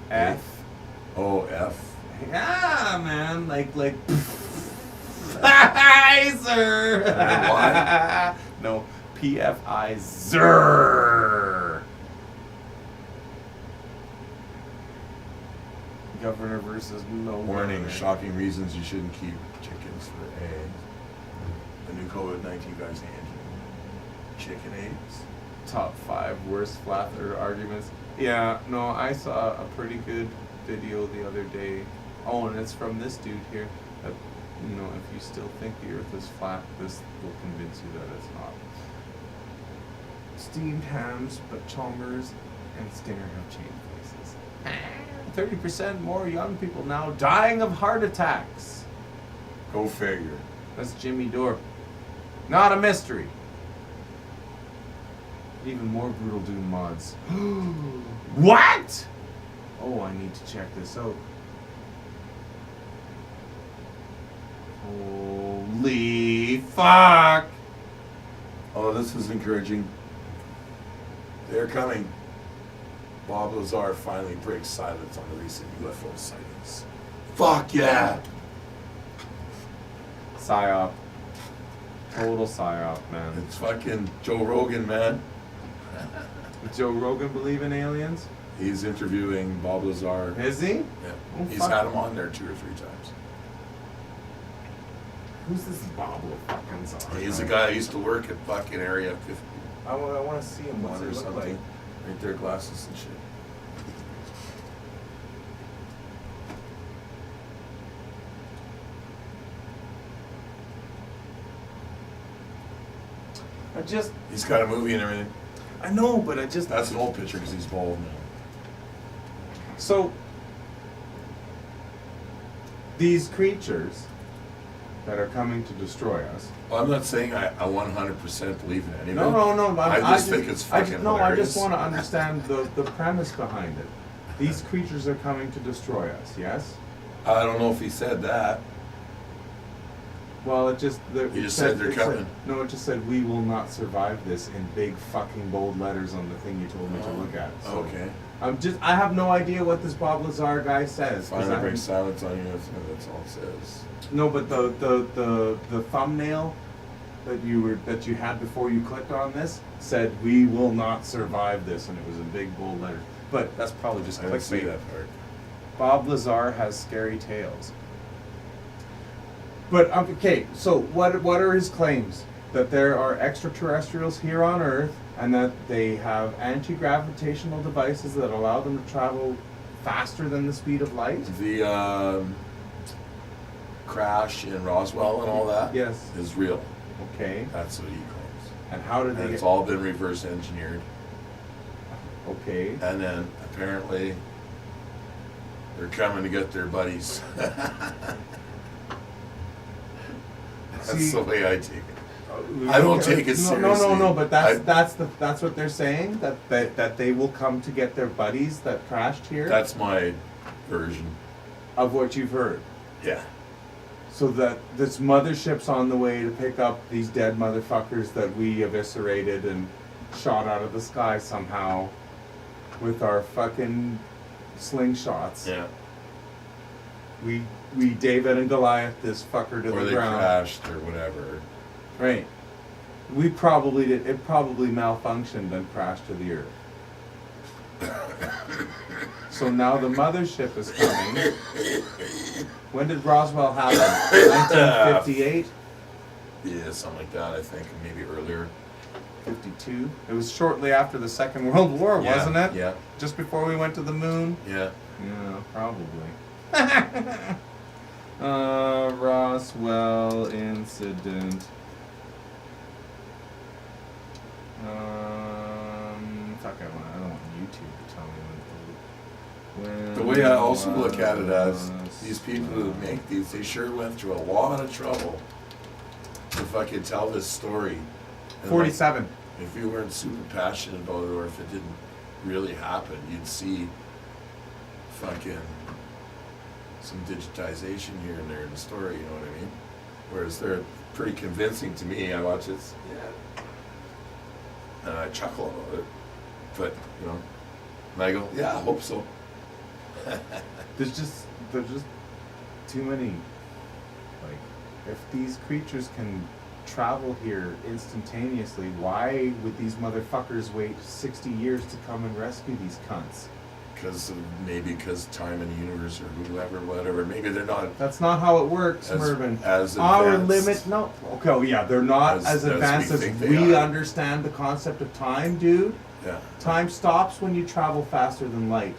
F. O F. Yeah, man. Like. Pfizer. Why? No. PFI. Governor versus no Warning, governor. shocking reasons you shouldn't keep chickens for eggs. The new COVID-19 vaccine. Chicken eggs. Top 5 worst flat earth arguments. Yeah, no, I saw a pretty good video the other day. Oh, and it's from this dude here. That, you know, if you still think the earth is flat, this will convince you that it's not. Steamed hams, but Chalmers and Stinger have changed places. 30% more young people now dying of heart attacks. Go figure. That's Jimmy Dore. Not a mystery. Even more Brutal Doom mods. What? Oh, I need to check this out. Holy fuck. Oh, this is encouraging. They're coming. Bob Lazar finally breaks silence on the recent UFO sightings. Fuck yeah! PSYOP. Total PSYOP, man. It's fucking Joe Rogan, man. Does Joe Rogan believe in aliens? He's interviewing Bob Lazar. Is he? Yeah. Oh, He's fuck. had him on there 2 or 3 times. Who's this Bobo fucking Lazar? He's a guy who used to work at fucking Area 51 I want to see him. What's he or look something. like? Right there, glasses and shit. He's got a movie and everything. I know, but I just. That's an old picture because he's bald now. So, these creatures that are coming to destroy us. Well, I'm not saying I 100% believe in any of it. No. I just think it's fucking No, I just hilarious. want to understand the premise behind it. These creatures are coming to destroy us, yes? I don't know if he said that. Well, it just You just said they're coming. No, it just said we will not survive this in big fucking bold letters on the thing you told me to look at. So Okay. I have no idea what this Bob Lazar guy says. 'cause Finally I break haven't- silence on you. That's all it says. No, but the thumbnail that you had before you clicked on this said we will not survive this, and it was in big bold letters. But that's probably just I didn't see clickbait. that part. Bob Lazar has scary tales. But okay, so what are his claims? That there are extraterrestrials here on Earth, and that they have anti-gravitational devices that allow them to travel faster than the speed of light? The crash in Roswell and all that Yes. is real. Okay. That's what he claims. And how did And they it's get? all been reverse engineered. Okay. And then apparently they're coming to get their buddies. That's See- the way I take it. I don't take it seriously. No. But that's what they're saying, that they will come to get their buddies that crashed here. That's my version. Of what you've heard. Yeah. So that this mothership's on the way to pick up these dead motherfuckers that we eviscerated and shot out of the sky somehow with our fucking slingshots. Yeah. We David and Goliath this fucker to Or the they ground. crashed or whatever. Right. We probably did. It probably malfunctioned and crashed to the earth. So now the mothership is coming. When did Roswell happen? 1958? Yeah, something like that, I think, maybe earlier. 52? It was shortly after the Second World War, Yeah, wasn't it? Yeah, Just before we went to the moon? yeah. Yeah, probably. Roswell incident. Fuck, I don't want YouTube to tell me when. The way I also look at it as was, these people who make these, they sure went through a lot of trouble to fucking tell this story. And 47. like, if you weren't super passionate about it, or if it didn't really happen, you'd see fucking some digitization here and there in the story, you know what I mean? Whereas they're pretty convincing to me. I watch it, yeah, and I chuckle about it, but you know, and I go, yeah, I hope so. There's just too many. Like, if these creatures can travel here instantaneously, why would these motherfuckers wait 60 years to come and rescue these cunts? Because time in the universe or whoever, whatever. Maybe they're not That's not how it works, as, Mervyn. as Our advanced. limit, no. Okay, oh yeah, they're not As- as as we advanced as think they we are. understand the concept of time, dude. Yeah. Time stops when you travel faster than light.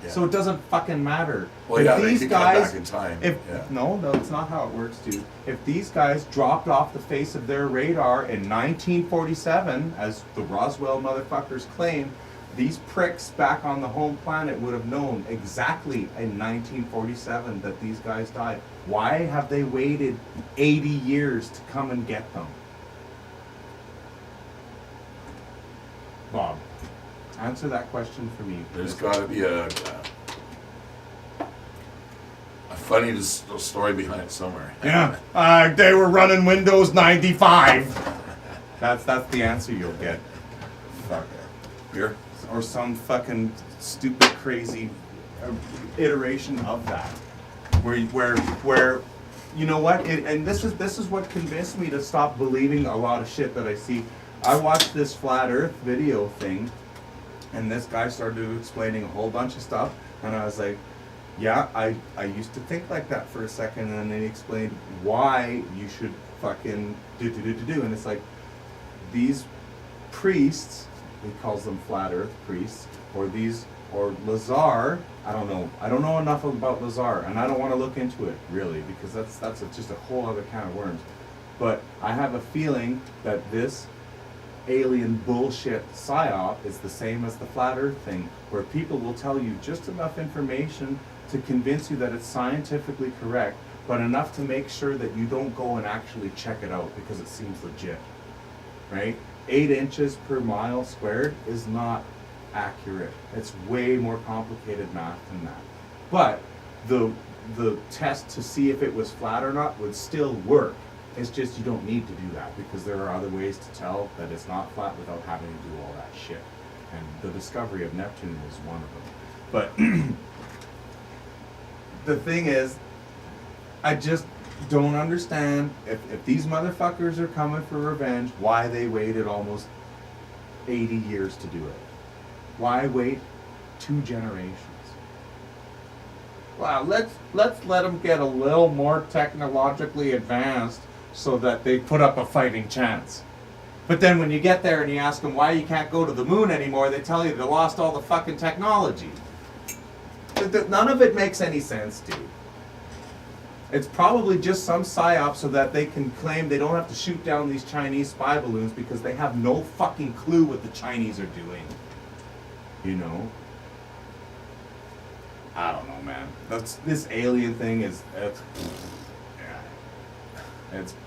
Yeah. So it doesn't fucking matter. Well, If yeah, they these can come guys, back in time. If Yeah. no, it's not how it works, dude. If these guys dropped off the face of their radar in 1947, as the Roswell motherfuckers claim, these pricks back on the home planet would have known exactly in 1947 that these guys died. Why have they waited 80 years to come and get them? Bob, answer that question for me. There's got to be a funny story behind it somewhere. Yeah, they were running Windows 95. That's the answer you'll get. Fuck. Here. Or some fucking stupid, crazy iteration of that, where you know what? And this is what convinced me to stop believing a lot of shit that I see. I watched this flat Earth video thing, and this guy started explaining a whole bunch of stuff, and I was like, yeah, I used to think like that for a second, and then he explained why you should fucking do, and it's like, these priests, he calls them flat earth priests, or Lazar, I don't know enough about Lazar, and I don't want to look into it, really, because that's just a whole other can of worms, but I have a feeling that this alien bullshit psyop is the same as the flat earth thing, where people will tell you just enough information to convince you that it's scientifically correct, but enough to make sure that you don't go and actually check it out because it seems legit, right? 8 inches per mile squared is not accurate. It's way more complicated math than that. But the test to see if it was flat or not would still work. It's just you don't need to do that because there are other ways to tell that it's not flat without having to do all that shit. And the discovery of Neptune was one of them. But the thing is, I just don't understand if these motherfuckers are coming for revenge, why they waited almost 80 years to do it. Why wait 2 generations? Well, let's let them get a little more technologically advanced so that they put up a fighting chance. But then when you get there and you ask them why you can't go to the moon anymore, they tell you they lost all the fucking technology. None of it makes any sense, dude. It's probably just some psyop so that they can claim they don't have to shoot down these Chinese spy balloons because they have no fucking clue what the Chinese are doing. You know? I don't know, man. This alien thing it's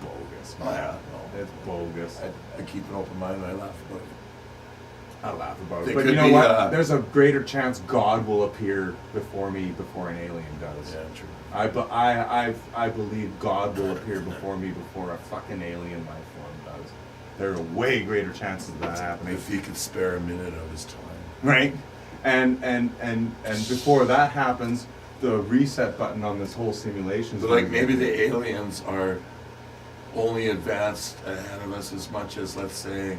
bogus, Oh, man. yeah, no. It's bogus. I keep an open mind and I laugh about it. I laugh about it. They But could you know be, what? There's a greater chance God will appear before me before an alien does. Yeah, true. I believe God will appear before me before a fucking alien life form does. There are way greater chances of that happening. If he could spare a minute of his time. Right? And before that happens, the reset button on this whole simulation is But like maybe the aliens are only advanced ahead of us as much as, let's say,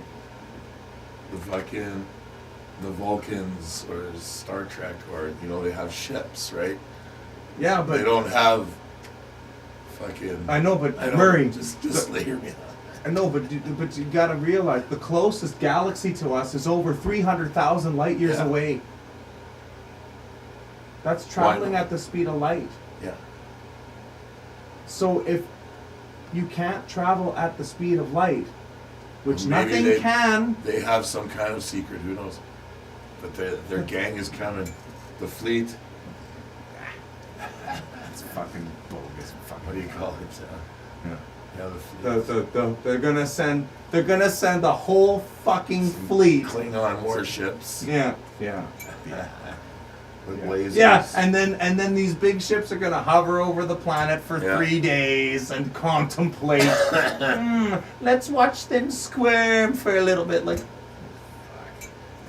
the Vulcans or Star Trek, or they have ships, right? Yeah, but They don't have fucking. I know, but I don't- Murray, just hear me out. I know, but you gotta realize the closest galaxy to us is over 300,000 light years Yeah. away. That's Why traveling not? at the speed of light. Yeah. So if you can't travel at the speed of light, which Well, maybe nothing they- can, They have some kind of secret. Who knows? But their gang is coming. The fleet. it's fucking bogus. What do you call it? Yeah. Yeah, the fleet. They're gonna send the whole fucking fleet. Klingon warships. Yeah. With lasers. Yeah, and then these big ships are gonna hover over the planet for Yeah. 3 days and contemplate. Let's watch them squirm for a little bit, like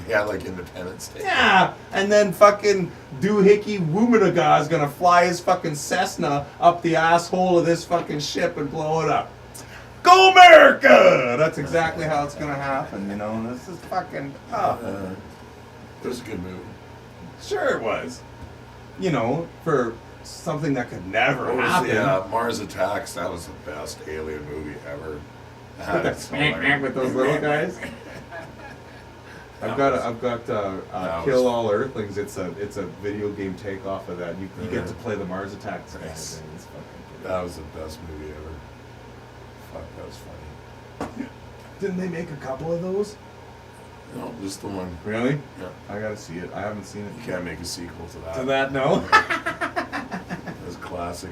Yeah, like Independence Day. yeah. And then fucking Doohickey Woomanaga is gonna fly his fucking Cessna up the asshole of this fucking ship and blow it up. Go America! That's exactly how it's gonna happen, and this is fucking. It was a good movie. Sure it was. For something that could never What was happen. the Mars Attacks? That was the best alien movie ever. With those little guys. I've got that Kill was- All Earthlings. It's a video game takeoff of that. You get to play the Mars Attacks guys. Yes. It's fucking That was the best movie ever. Fuck, that was funny. good. Didn't they make a couple of those? No, just the one. Really? Yeah. I gotta see it. I haven't seen it. You can't make a sequel to that. To that, no. That's classic.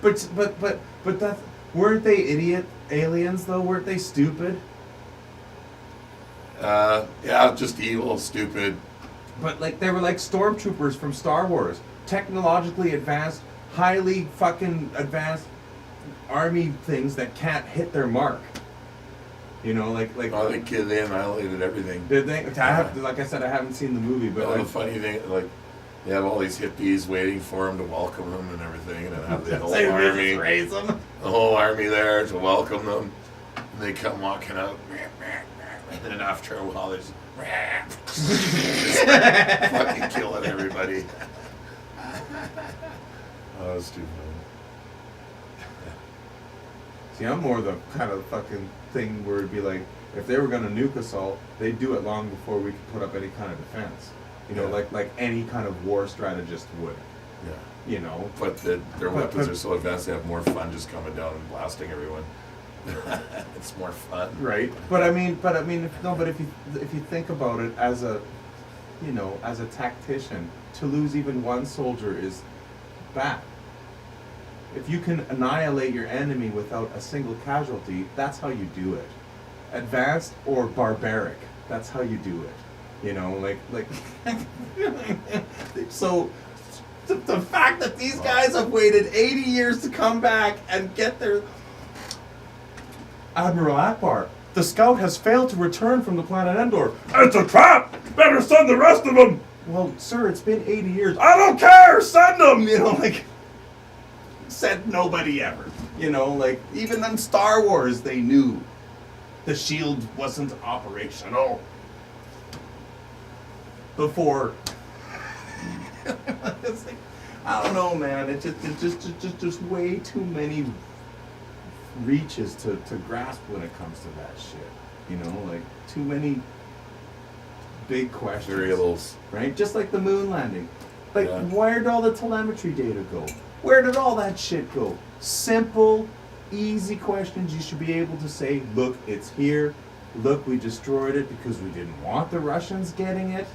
but that weren't they idiot aliens though? Weren't they stupid? Yeah, just evil, stupid. But they were like stormtroopers from Star Wars, technologically advanced, highly fucking advanced army things that can't hit their mark. Oh, they annihilated everything. Did they? Like I said, I haven't seen the movie, but The funny thing, they have all these hippies waiting for him to welcome them and everything, and then have the whole Say, army, raise them. the whole army there to welcome them. And they come walking out, and then after a while, there's fucking killing everybody. Oh, that was too funny. See, I'm more the kind of fucking thing where it'd be like, if they were gonna nuke us all, they'd do it long before we could put up any kind of defense. Yeah. Like any kind of war strategist would. Yeah. But their But- weapons but- are so advanced, they have more fun just coming down and blasting everyone. It's more fun. Right. But I mean, if you think about it as a tactician, to lose even one soldier is bad. If you can annihilate your enemy without a single casualty, that's how you do it. Advanced or barbaric, that's how you do it. Like so The fact that these guys have waited 80 years to come back and get their... Admiral Akbar, the scout has failed to return from the planet Endor. It's a trap! Better send the rest of them! Well, sir, it's been 80 years. I don't care! Send them! You know, like, said nobody ever. You know, like, even in Star Wars, they knew the shield wasn't operational before. It's like, I don't know, man. It's just way too many reaches to grasp when it comes to that shit. You know, like, too many big questions. Variables. Right? Just like the moon landing. Like, Yeah. where did all the telemetry data go? Where did all that shit go? Simple, easy questions you should be able to say, look, it's here. Look, we destroyed it because we didn't want the Russians getting it.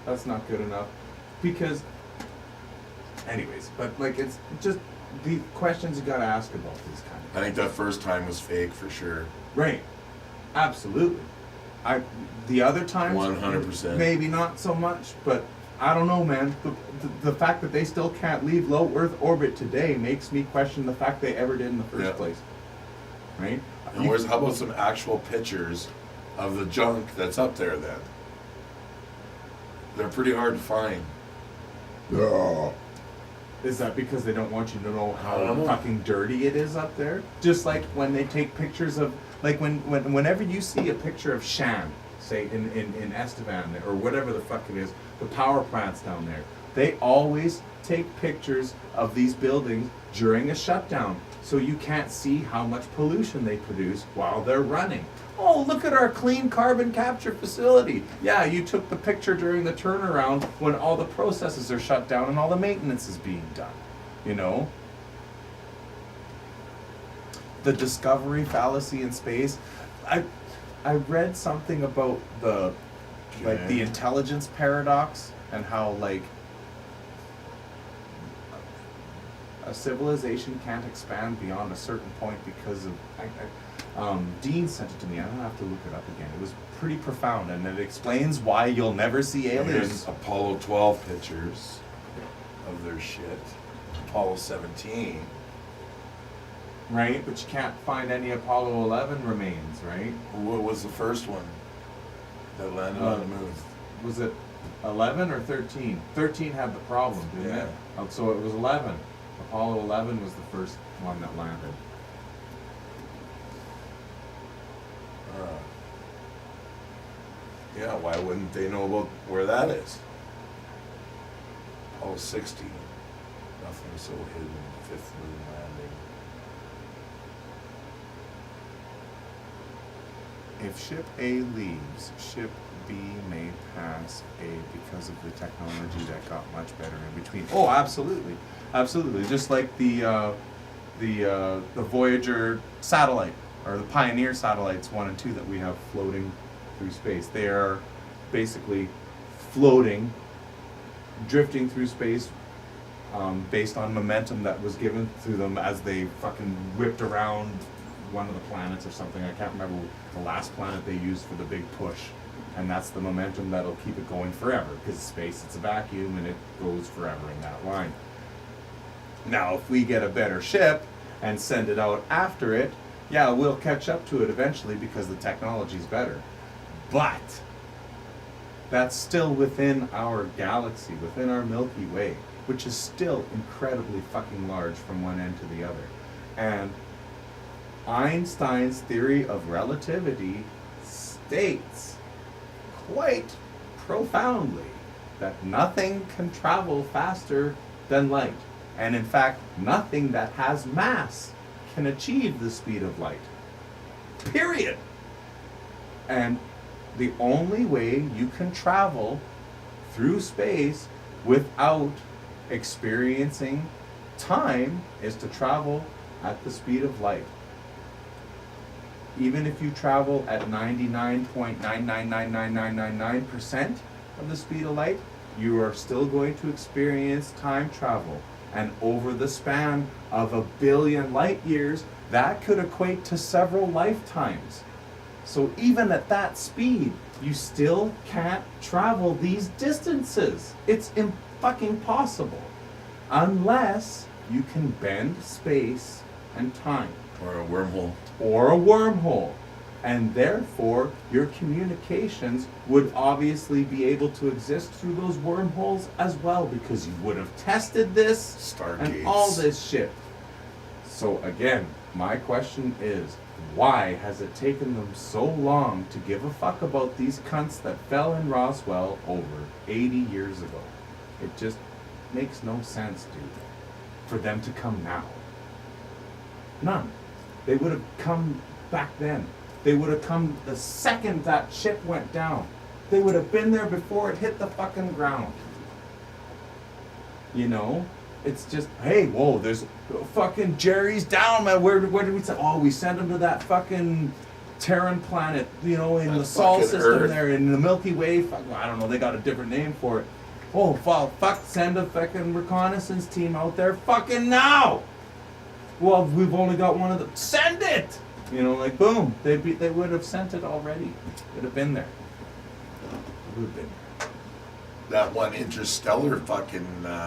That's not good enough. Because, anyways, but like, it's just the questions you gotta ask about these kind of I think that first time was fake for sure. Right. Absolutely. The other times 100%. maybe not so much, but I don't know, man. The fact that they still can't leave low Earth orbit today makes me question the fact they ever did in the first Yeah. place. Right? And where's, how about some actual pictures of the junk that's up there then? They're pretty hard to find. Is that because they don't want you to know I how don't know. fucking dirty it is up there? Just like when they take pictures of, like whenever you see a picture of Shan, say in Estevan or whatever the fuck it is, the power plants down there, they always take pictures of these buildings during a shutdown, so you can't see how much pollution they produce while they're running. Oh, look at our clean carbon capture facility. Yeah, you took the picture during the turnaround when all the processes are shut down and all the maintenance is being done. You know? The discovery fallacy in space. I read something about the like the Okay. intelligence paradox and how like a civilization can't expand beyond a certain point because of Dean sent it to me. I don't have to look it up again. It was pretty profound, and it explains why you'll never see Here's aliens. Apollo 12 pictures of their shit. Apollo 17. Right? But you can't find any Apollo 11 remains, right? What was the first one that landed on the moon? Was it 11 or 13? 13 had the problem, didn't Yeah. it? Oh, so it was 11. Apollo 11 was the first one that landed. Yeah, why wouldn't they know about where that is? Apollo 16. Nothing so hidden. Fifth moon landing. If ship A leaves, ship B may pass A because of the technology that got much better in between. Oh, absolutely, absolutely. Just like the Voyager satellite or the Pioneer satellites 1 and 2 that we have floating through space. They are basically floating, drifting through space. Based on momentum that was given to them as they fucking whipped around one of the planets or something. I can't remember the last planet they used for the big push. And that's the momentum that'll keep it going forever, because space, it's a vacuum and it goes forever in that line. Now, if we get a better ship and send it out after it, yeah, we'll catch up to it eventually because the technology's better. But that's still within our galaxy, within our Milky Way, which is still incredibly fucking large from one end to the other. And Einstein's theory of relativity states quite profoundly that nothing can travel faster than light. And in fact, nothing that has mass can achieve the speed of light. Period. And the only way you can travel through space without experiencing time is to travel at the speed of light. Even if you travel at 99.9999999% of the speed of light, you are still going to experience time travel. And over the span of 1 billion light years, that could equate to several lifetimes. So even at that speed, you still can't travel these distances. It's fucking possible. Unless you can bend space and time. Or a wormhole. Or a wormhole. And therefore, your communications would obviously be able to exist through those wormholes as well, because you would have tested this and all Stargates. this shit. So again, my question is, why has it taken them so long to give a fuck about these cunts that fell in Roswell over 80 years ago? It just makes no sense, dude, for them to come now. None. They would have come back then. They would have come the second that ship went down. They would have been there before it hit the fucking ground. You know? It's just, hey, whoa, there's fucking Jerry's down, man. Where did we send? Oh, we sent him to that fucking Terran planet, you know, in That the Sol fucking system Earth. there, in the Milky Way. Fuck, I don't know, they got a different name for it. Oh, fuck, send a fucking reconnaissance team out there fucking now! Well, we've only got one of them. Send it! You know, like, boom. They would have sent it already. It would have been there. It would have been there. That one interstellar fucking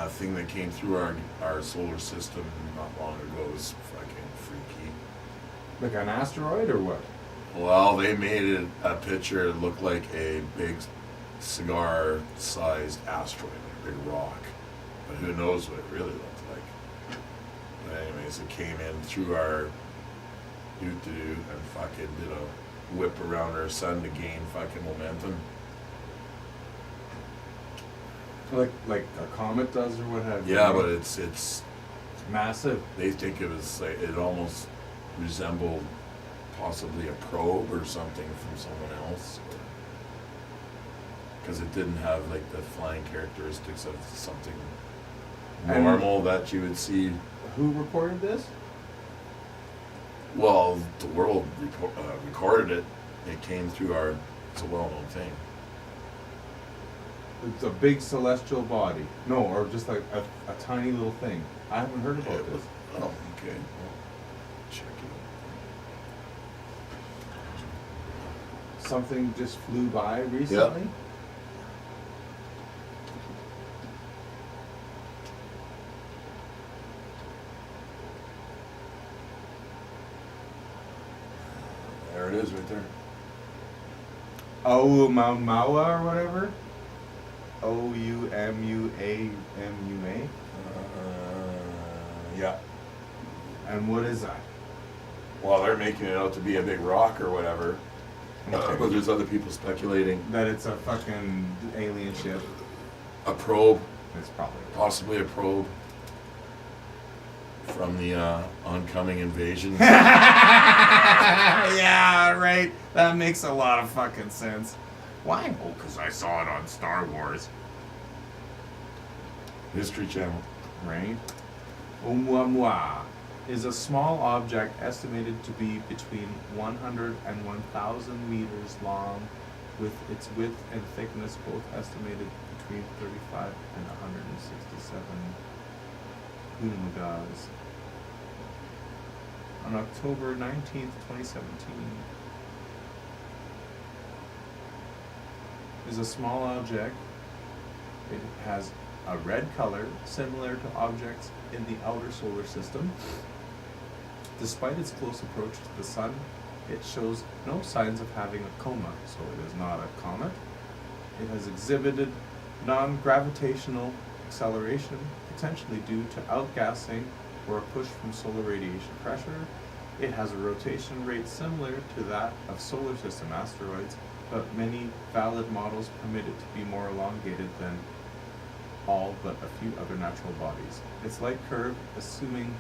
thing that came through our solar system not long ago was fucking freaky. Like an asteroid or what? Well, they made it a picture that looked like a big cigar-sized asteroid, like a big rock. But who knows what it really looked like. But anyways, it came in through our doo-doo and fucking did a whip around our sun to gain fucking momentum. Like a comet does or what have you. Yeah, but it's Massive. they think it was like it almost resembled possibly a probe or something from someone else, because it didn't have like the flying characteristics of something And- normal that you would see. Who reported this? Well, the world recorded it. It came through our. It's a well-known thing. It's a big celestial body. No, or just like a tiny little thing. I haven't heard about It was, this. oh, okay. Well, check it. Something just flew by recently. There it is, right there. Oumuamua or whatever. Oumuamua. Yeah. And what is that? Well, they're making it out to be a big rock or whatever. Okay. But there's other people speculating That it's a fucking alien ship. a probe, It's probably. possibly a probe from the oncoming invasion. Yeah, right. That makes a lot of fucking sense. Why? Oh, because I saw it on Star Wars. History Channel. Right? Oumuamua is a small object estimated to be between 100 and 1,000 meters long, with its width and thickness both estimated between 35 and 167 kunmagas. On October 19th, 2017, is a small object. It has a red color, similar to objects in the outer solar system. Despite its close approach to the sun, it shows no signs of having a coma, so it is not a comet. It has exhibited non-gravitational acceleration, potentially due to outgassing or a push from solar radiation pressure. It has a rotation rate similar to that of solar system asteroids, but many valid models permit it to be more elongated than all but a few other natural bodies. Its light curve, assuming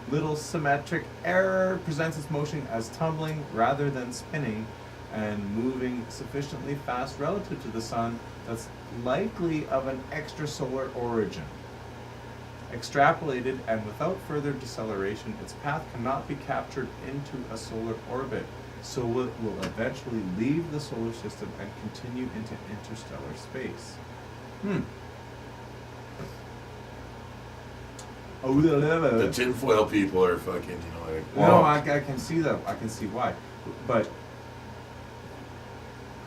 little symmetric error, presents its motion as tumbling rather than spinning, and moving sufficiently fast relative to the sun that's likely of an extrasolar origin. Extrapolated and without further deceleration, its path cannot be captured into a solar orbit, so it will eventually leave the solar system and continue into interstellar space. The tinfoil people are fucking, like, No, I can see that. I can see why. But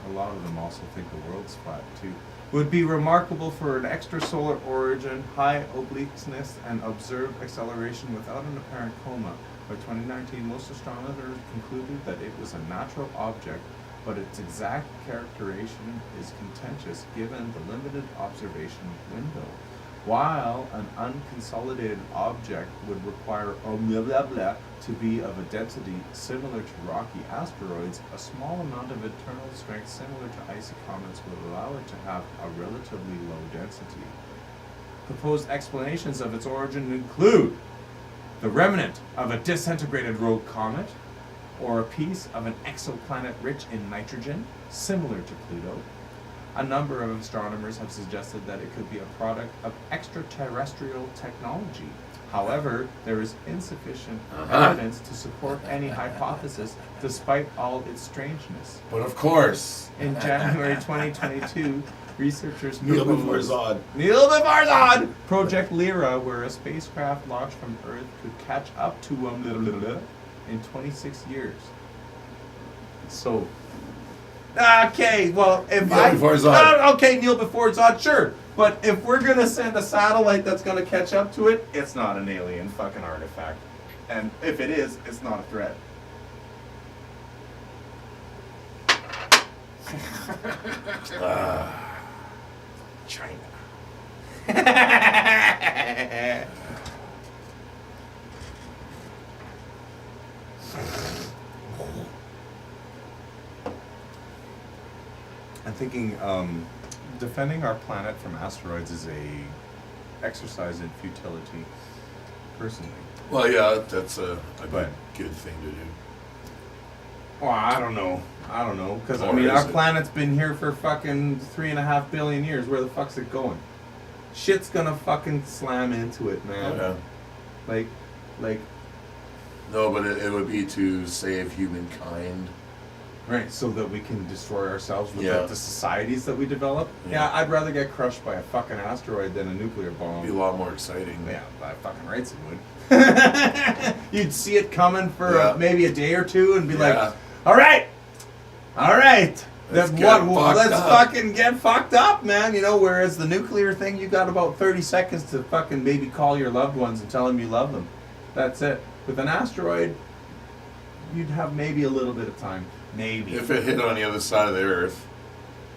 a lot of them also think the world's flat too. Would be remarkable for an extrasolar origin, high obliqueness, and observed acceleration without an apparent coma. By 2019, most astronomers concluded that it was a natural object, but its exact characterization is contentious given the limited observation window. While an unconsolidated object would require to be of a density similar to rocky asteroids, a small amount of internal strength similar to icy comets would allow it to have a relatively low density. Proposed explanations of its origin include the remnant of a disintegrated rogue comet, or a piece of an exoplanet rich in nitrogen, similar to Pluto. A number of astronomers have suggested that it could be a product of extraterrestrial technology. However, there is insufficient evidence to support any hypothesis, despite all its strangeness. But of course, In January 2022, researchers Neil proposed Farzad. Project Lyra, where a spacecraft launched from Earth could catch up to in 26 years. So, okay, well, if Neil before Zod. okay, Neil before Zod, sure. But if we're gonna send a satellite that's gonna catch up to it, it's not an alien fucking artifact. And if it is, it's not a threat. China. I'm thinking defending our planet from asteroids is a exercise in futility, personally. Well, yeah, that's a But- good thing to do. Well, I don't know, because I Or mean, is our it? planet's been here for fucking 3.5 billion years. Where the fuck's it going? Shit's gonna fucking slam into it, man. Yeah. Like, No, but it would be to save humankind. right, so that we can destroy ourselves with Yeah. like, the societies that we develop. Yeah. Yeah, I'd rather get crushed by a fucking asteroid than a nuclear bomb. It'd be a lot more exciting. Yeah, by fucking rights it would. You'd see it coming for Yeah. maybe a day or two and be Yeah. like, all right, Let's then get let's fucked up." fucking get fucked up, man. You know, whereas the nuclear thing, you got about 30 seconds to fucking maybe call your loved ones and tell them you love them. That's it. With an asteroid, you'd have maybe a little bit of time. Maybe. If it hit on the other side of the Earth,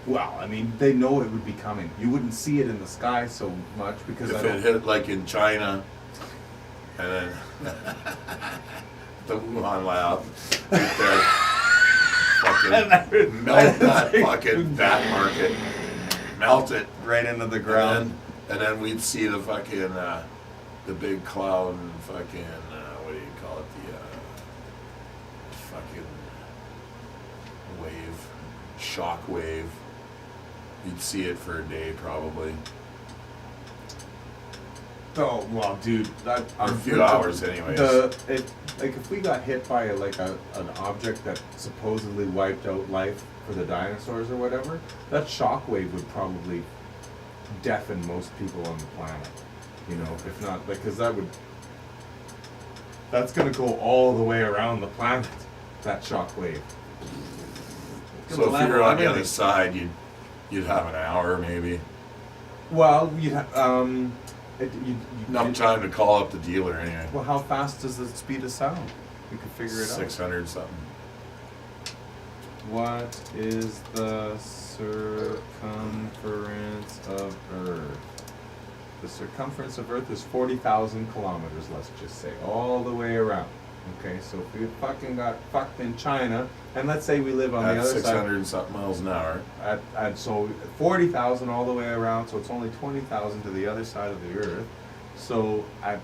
Well, I mean, they know it would be coming. You wouldn't see it in the sky so much because if I it don't. hit like in China, and then the Wuhan lab, right there, fucking melt that fucking bat market, melt it, right into the and ground. then we'd see the fucking the big cloud and fucking what do you call it, the fucking wave, shock wave. You'd see it for a day probably. Oh well, dude, that Or a few hours anyways. Like if we got hit by an object that supposedly wiped out life for the dinosaurs or whatever, that shockwave would probably deafen most people on the planet. You know, if not, because that's gonna go all the way around the planet. That shockwave. So if you're on the other side, you'd have an hour maybe. Well, you Enough time to call up the dealer anyway. Well, how fast does the speed of sound? You could figure it out. 600 something. What is the circumference of Earth? The circumference of Earth is 40,000 kilometers, let's just say, all the way around. Okay, so if we fucking got fucked in China, and let's say we live on the At other 600 side, and something miles an hour. so 40,000 all the way around, so it's only 20,000 to the other side of the Earth. So at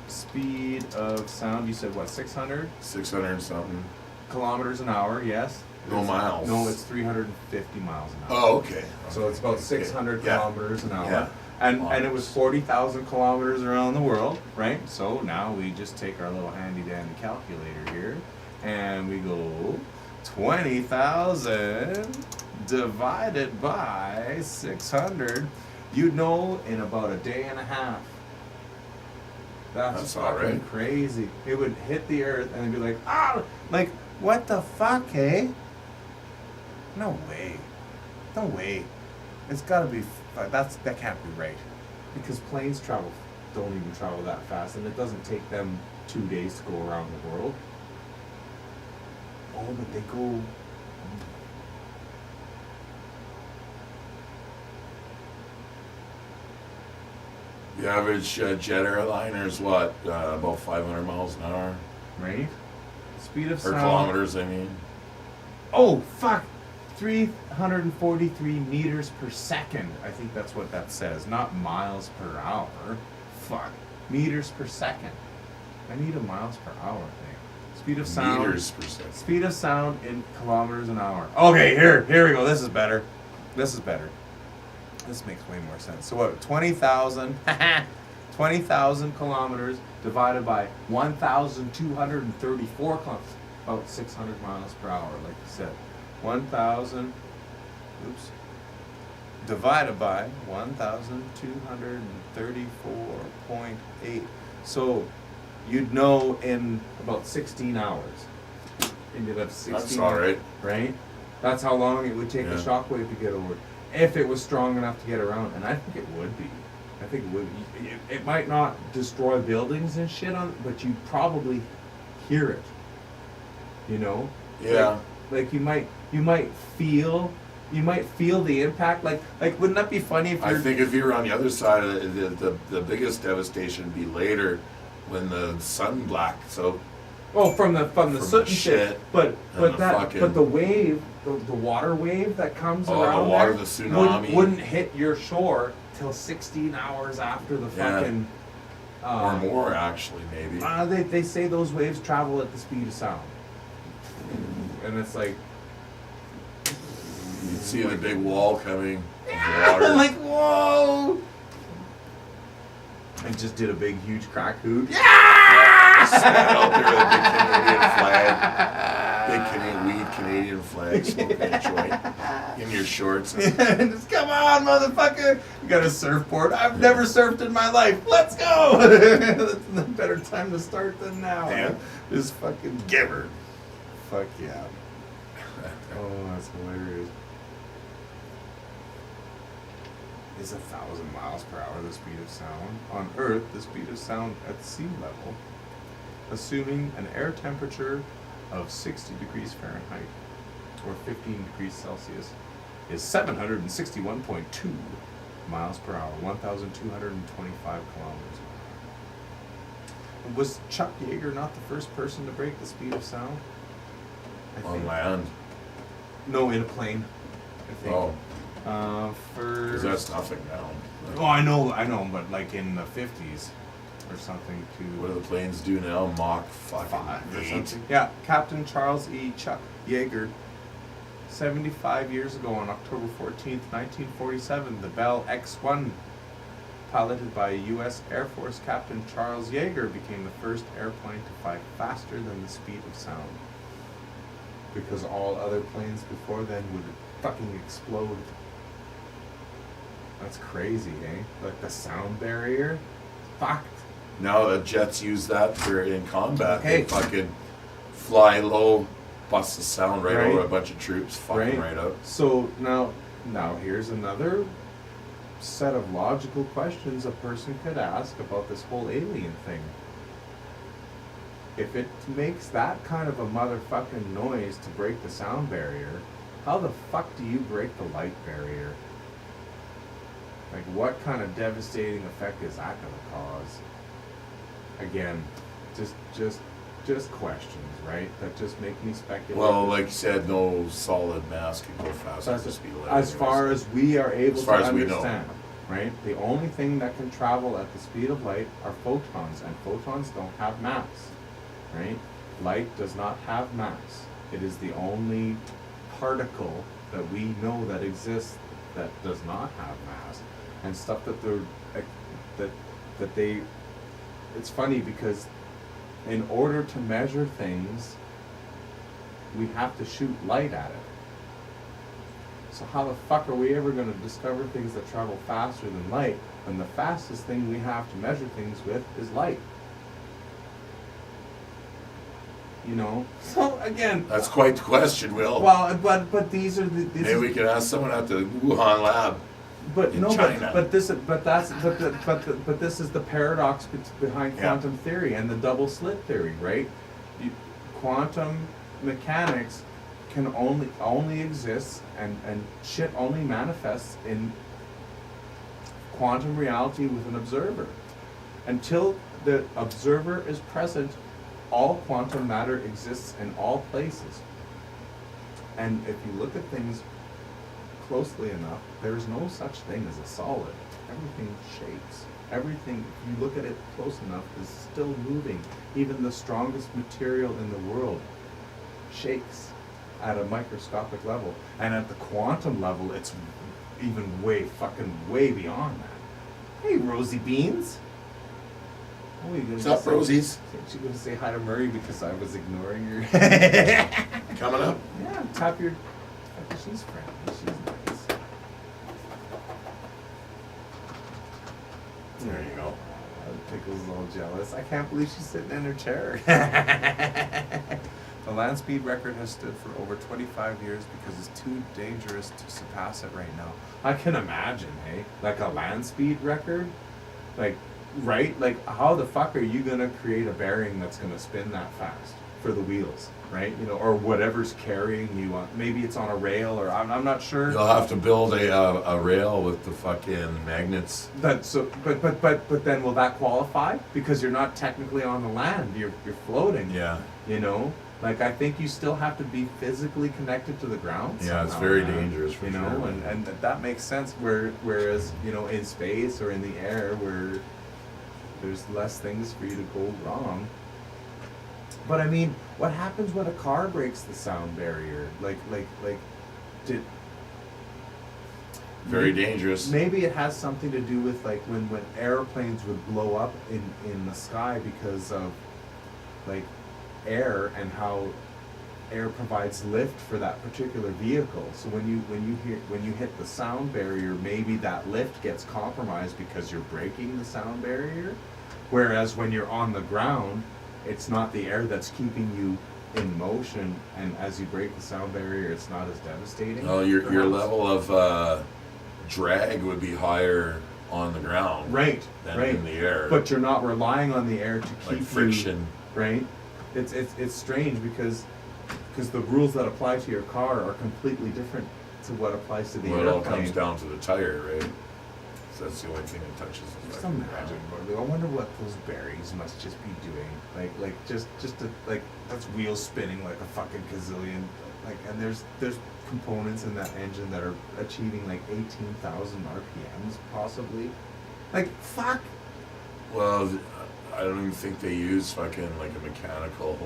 speed of sound, you said what, 600 600 and something. kilometers an hour? Yes. No miles. No, it's 350 miles an hour. Oh, okay. So it's about 600 Yeah. kilometers an hour. Yeah. And it was 40,000 kilometers around the world, right? So now we just take our little handy dandy calculator here and we go 20,000 divided by 600. You'd know in about a day and a half. That's all fucking right. crazy. It would hit the earth and it'd be like, ah, like, what the fuck, eh? No way. No way. It's gotta be. That can't be right. Because planes don't even travel that fast, and it doesn't take them 2 days to go around the world. Oh, but they go. The average jet airliner is what? About 500 miles an hour? Right? Speed of Or sound. kilometers, I mean. Oh, fuck! 343 meters per second. I think that's what that says. Not miles per hour. Fuck. Meters per second. I need a miles per hour thing. Speed of sound. Meters per second. Speed of sound in kilometers an hour. Okay, here we go. This is better. This is better. This makes way more sense. So what? 20,000 kilometers divided by 1,234 kilometers. About 600 miles per hour, like you said. 1,000. Oops. Divided by 1,234.8. So you'd know in about 16 hours. And you'd have 16. That's all right. Right? That's how long it would take Yeah. a shockwave to get over. If it was strong enough to get around, and I think it would be. I think it would. It might not destroy buildings and shit but you'd probably hear it. You know? Yeah. Like you might feel the impact. Like wouldn't that be funny if I you're think if you're on the other side of it, the biggest devastation would be later when the sun blacks out. oh from the From soot the and shit. shit But and the the wave, the water wave that comes Oh, the around water, there the tsunami. wouldn't hit your shore till 16 hours after the Yeah. fucking. Or more, actually, maybe. They say those waves travel at the speed of sound, and it's like. You see the big wall coming of water. Like whoa! I just did a big, huge crack hoot. Stand out there with a big Canadian flag. Big Canadian flag, smoking a joint in your shorts. Just come on, motherfucker! You got a surfboard. I've never surfed in my life. Let's go! That's a better time to start than now. Yeah. Just fucking giver. Fuck yeah. Oh, that's hilarious. Is 1,000 miles per hour the speed of sound? On Earth, the speed of sound at sea level, assuming an air temperature of 60 degrees Fahrenheit or 15 degrees Celsius, is 761.2 miles per hour, 1,225 kilometers an hour. Was Chuck Yeager not the first person to break the speed of sound? I On think. land. No, in a plane. I think. Oh, First. because that's nothing now. Oh, I know, but like in the 50s or something too. What do the planes do now? Mach fucking 5 or 8. something. Yeah, Captain Charles E. Chuck Yeager. 75 years ago on October 14th, 1947, the Bell X-1, piloted by U.S. Air Force Captain Charles Yeager, became the first airplane to fly faster than the speed of sound. Because all other planes before then would fucking explode. That's crazy, eh? Like the sound barrier? Fucked. Now the jets use that for in combat. Okay. They fucking fly low, bust the sound right, Right. over a bunch of troops, fucking right out. So now here's another set of logical questions a person could ask about this whole alien thing. If it makes that kind of a motherfucking noise to break the sound barrier, how the fuck do you break the light barrier? Like, what kind of devastating effect is that gonna cause? Again, just questions, right? That just make me speculate. Well, like you said, no solid mass can go faster than the speed of light. As far as we are able As far to as we know. understand, right? The only thing that can travel at the speed of light are photons, and photons don't have mass, right? Light does not have mass. It is the only particle that we know that exists that does not have mass, and stuff that they're that they. It's funny because in order to measure things, we have to shoot light at it. So how the fuck are we ever going to discover things that travel faster than light when the fastest thing we have to measure things with is light? You know. So again, That's quite the question, Will. well, but these are the. This Maybe is, we could ask someone at the Wuhan lab. But in no, China. but this is the paradox behind Yeah. quantum theory and the double slit theory, right? Quantum mechanics can only exists and shit only manifests in quantum reality with an observer. Until the observer is present, all quantum matter exists in all places. And if you look at things closely enough, there is no such thing as a solid. Everything shakes. Everything, if you look at it close enough, is still moving. Even the strongest material in the world shakes at a microscopic level. And at the quantum level, it's even way beyond that. Hey, Rosie Beans. Oh, you gonna What's up, say- Rosies? She's gonna say hi to Murray because I was ignoring her. Coming up. Yeah, tap your. She's friendly. She's nice. There you go. Pickles is all jealous. I can't believe she's sitting in her chair. The land speed record has stood for over 25 years because it's too dangerous to surpass it right now. I can imagine, hey? Like a land speed record? Like, right? Like, how the fuck are you gonna create a bearing that's gonna spin that fast for the wheels, right? You know, or whatever's carrying you on. Maybe it's on a rail, or I'm not sure. You'll have to build a rail with the fucking magnets. But then will that qualify? Because you're not technically on the land. You're floating. Yeah. You know, like I think you still have to be physically connected to the ground. Yeah, it's somehow, very man. dangerous for you know, sure. and that makes sense. Whereas you know, in space or in the air, where there's less things for you to go wrong. But I mean, what happens when a car breaks the sound barrier? Did Very maybe- dangerous. Maybe it has something to do with like when airplanes would blow up in the sky because of like air and how air provides lift for that particular vehicle. So when you hit the sound barrier, maybe that lift gets compromised because you're breaking the sound barrier. Whereas when you're on the ground, it's not the air that's keeping you in motion, and as you break the sound barrier, it's not as devastating. No, your perhaps. level of drag would be higher on the ground Right, than right. in the air. But you're not relying on the air to keep like you- friction. right? It's strange because the rules that apply to your car are completely different to what applies to the Well, it all airplane. comes down to the tire, right? So that's the only thing that touches the Just fucking imagine, ground. bro. I wonder what those bearings must just be doing. Like just to like that's wheels spinning like a fucking gazillion. Like, and there's components in that engine that are achieving like 18,000 RPMs possibly. Like fuck. Well, I don't even think they use fucking like a mechanical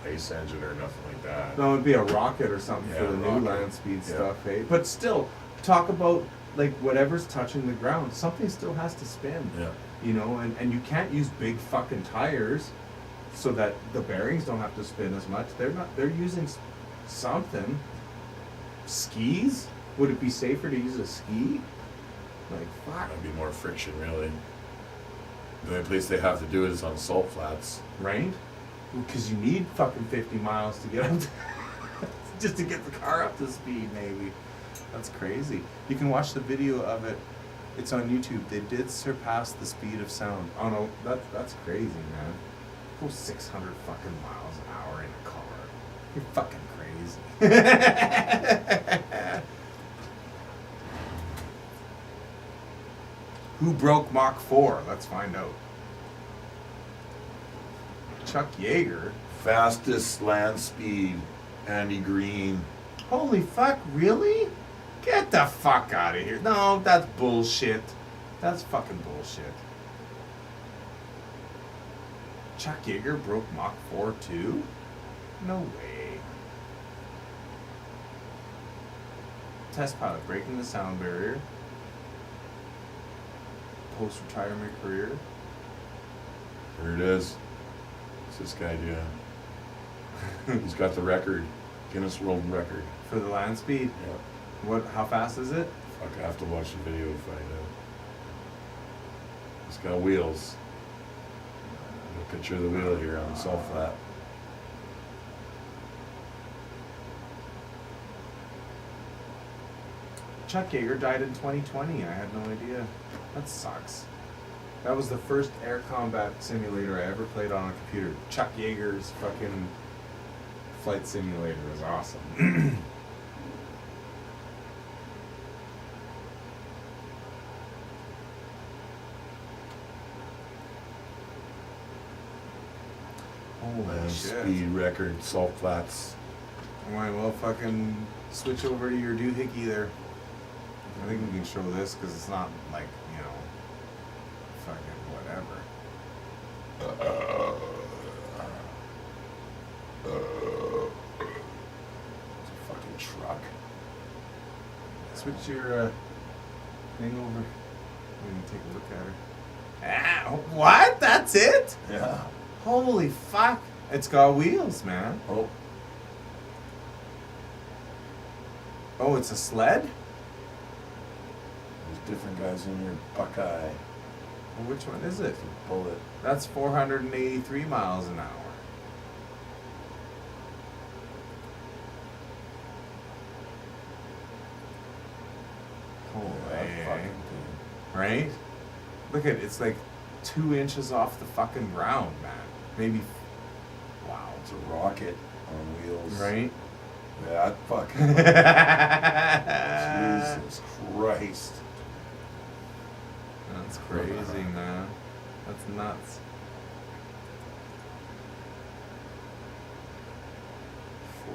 race engine or nothing like that. No, it'd be a rocket or something Yeah, for the new rocket. land speed Yeah. stuff, hey? But still, talk about like whatever's touching the ground, something still has to spin. Yeah. You know, and you can't use big fucking tires so that the bearings don't have to spin as much. They're using something. Skis? Would it be safer to use a ski? Like fuck. That'd be more friction, really. The only place they have to do it is on salt flats. Right? Because you need fucking 50 miles to get up to, just to get the car up to speed, maybe. That's crazy. You can watch the video of it. It's on YouTube. They did surpass the speed of sound. Oh no, that's crazy, man. Go 600 fucking miles an hour in a car. You're fucking crazy. Who broke Mach 4? Let's find out. Chuck Yeager? Fastest land speed, Andy Green. Holy fuck, really? Get the fuck out of here. No, that's bullshit. That's fucking bullshit. Chuck Yeager broke Mach 4 too? No way. Test pilot breaking the sound barrier. Post-retirement career. Here it is. What's this guy doing? He's got the record, Guinness World Record. For the land speed. Yeah. What? How fast is it? Fuck, I have to watch the video to find out. It's got wheels. A picture of the wheel here on the salt flat. Chuck Yeager died in 2020. I had no idea. That sucks. That was the first air combat simulator I ever played on a computer. Chuck Yeager's fucking flight simulator was awesome. Holy Land shit. speed record, Salt Flats. Might well fucking switch over to your doohickey there. I think we can show this because it's not like, you know, fucking whatever. It's a fucking truck. Switch your thing over. We can take a look at her. Ah, what? That's it? Yeah. Holy fuck. It's got wheels, man. Oh, Oh, it's a sled? there's different guys in here. Buckeye. Well, which one is it? Bullet. That's 483 miles an hour. Holy. That fucking thing. Right? Look at it. It's like 2 inches off the fucking ground, man. Maybe. Wow. It's a rocket on wheels. Right? That fucking. Jesus Christ. That's crazy, man. That's nuts.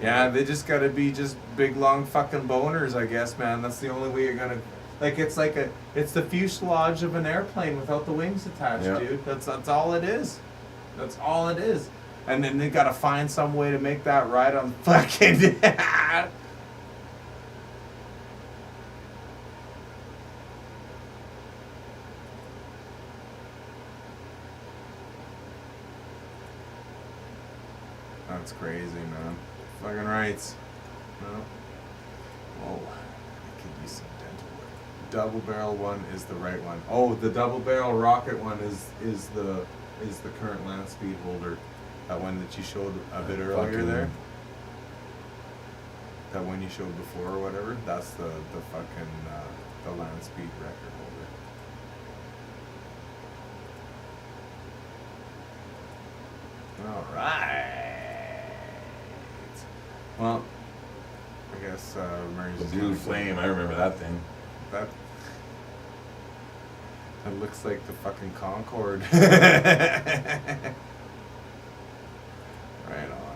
Yeah, they just gotta be just big, long fucking boners, I guess, man. That's the only way you're gonna. Like, it's the fuselage of an airplane without the wings attached, Yeah. dude. That's all it is. That's all it is. And then they gotta find some way to make that ride on fucking. That's crazy, man. Fucking rights. No. Whoa. I could use some dental work. Double barrel one is the right one. Oh, the double barrel rocket one is the current land speed holder. That one that you showed a bit earlier Fucking- there. That one you showed before or whatever. That's the fucking the land speed record holder. All right. Well, I guess Mary's The just blue gonna- flame, I remember that thing. That looks like the fucking Concorde. Right on.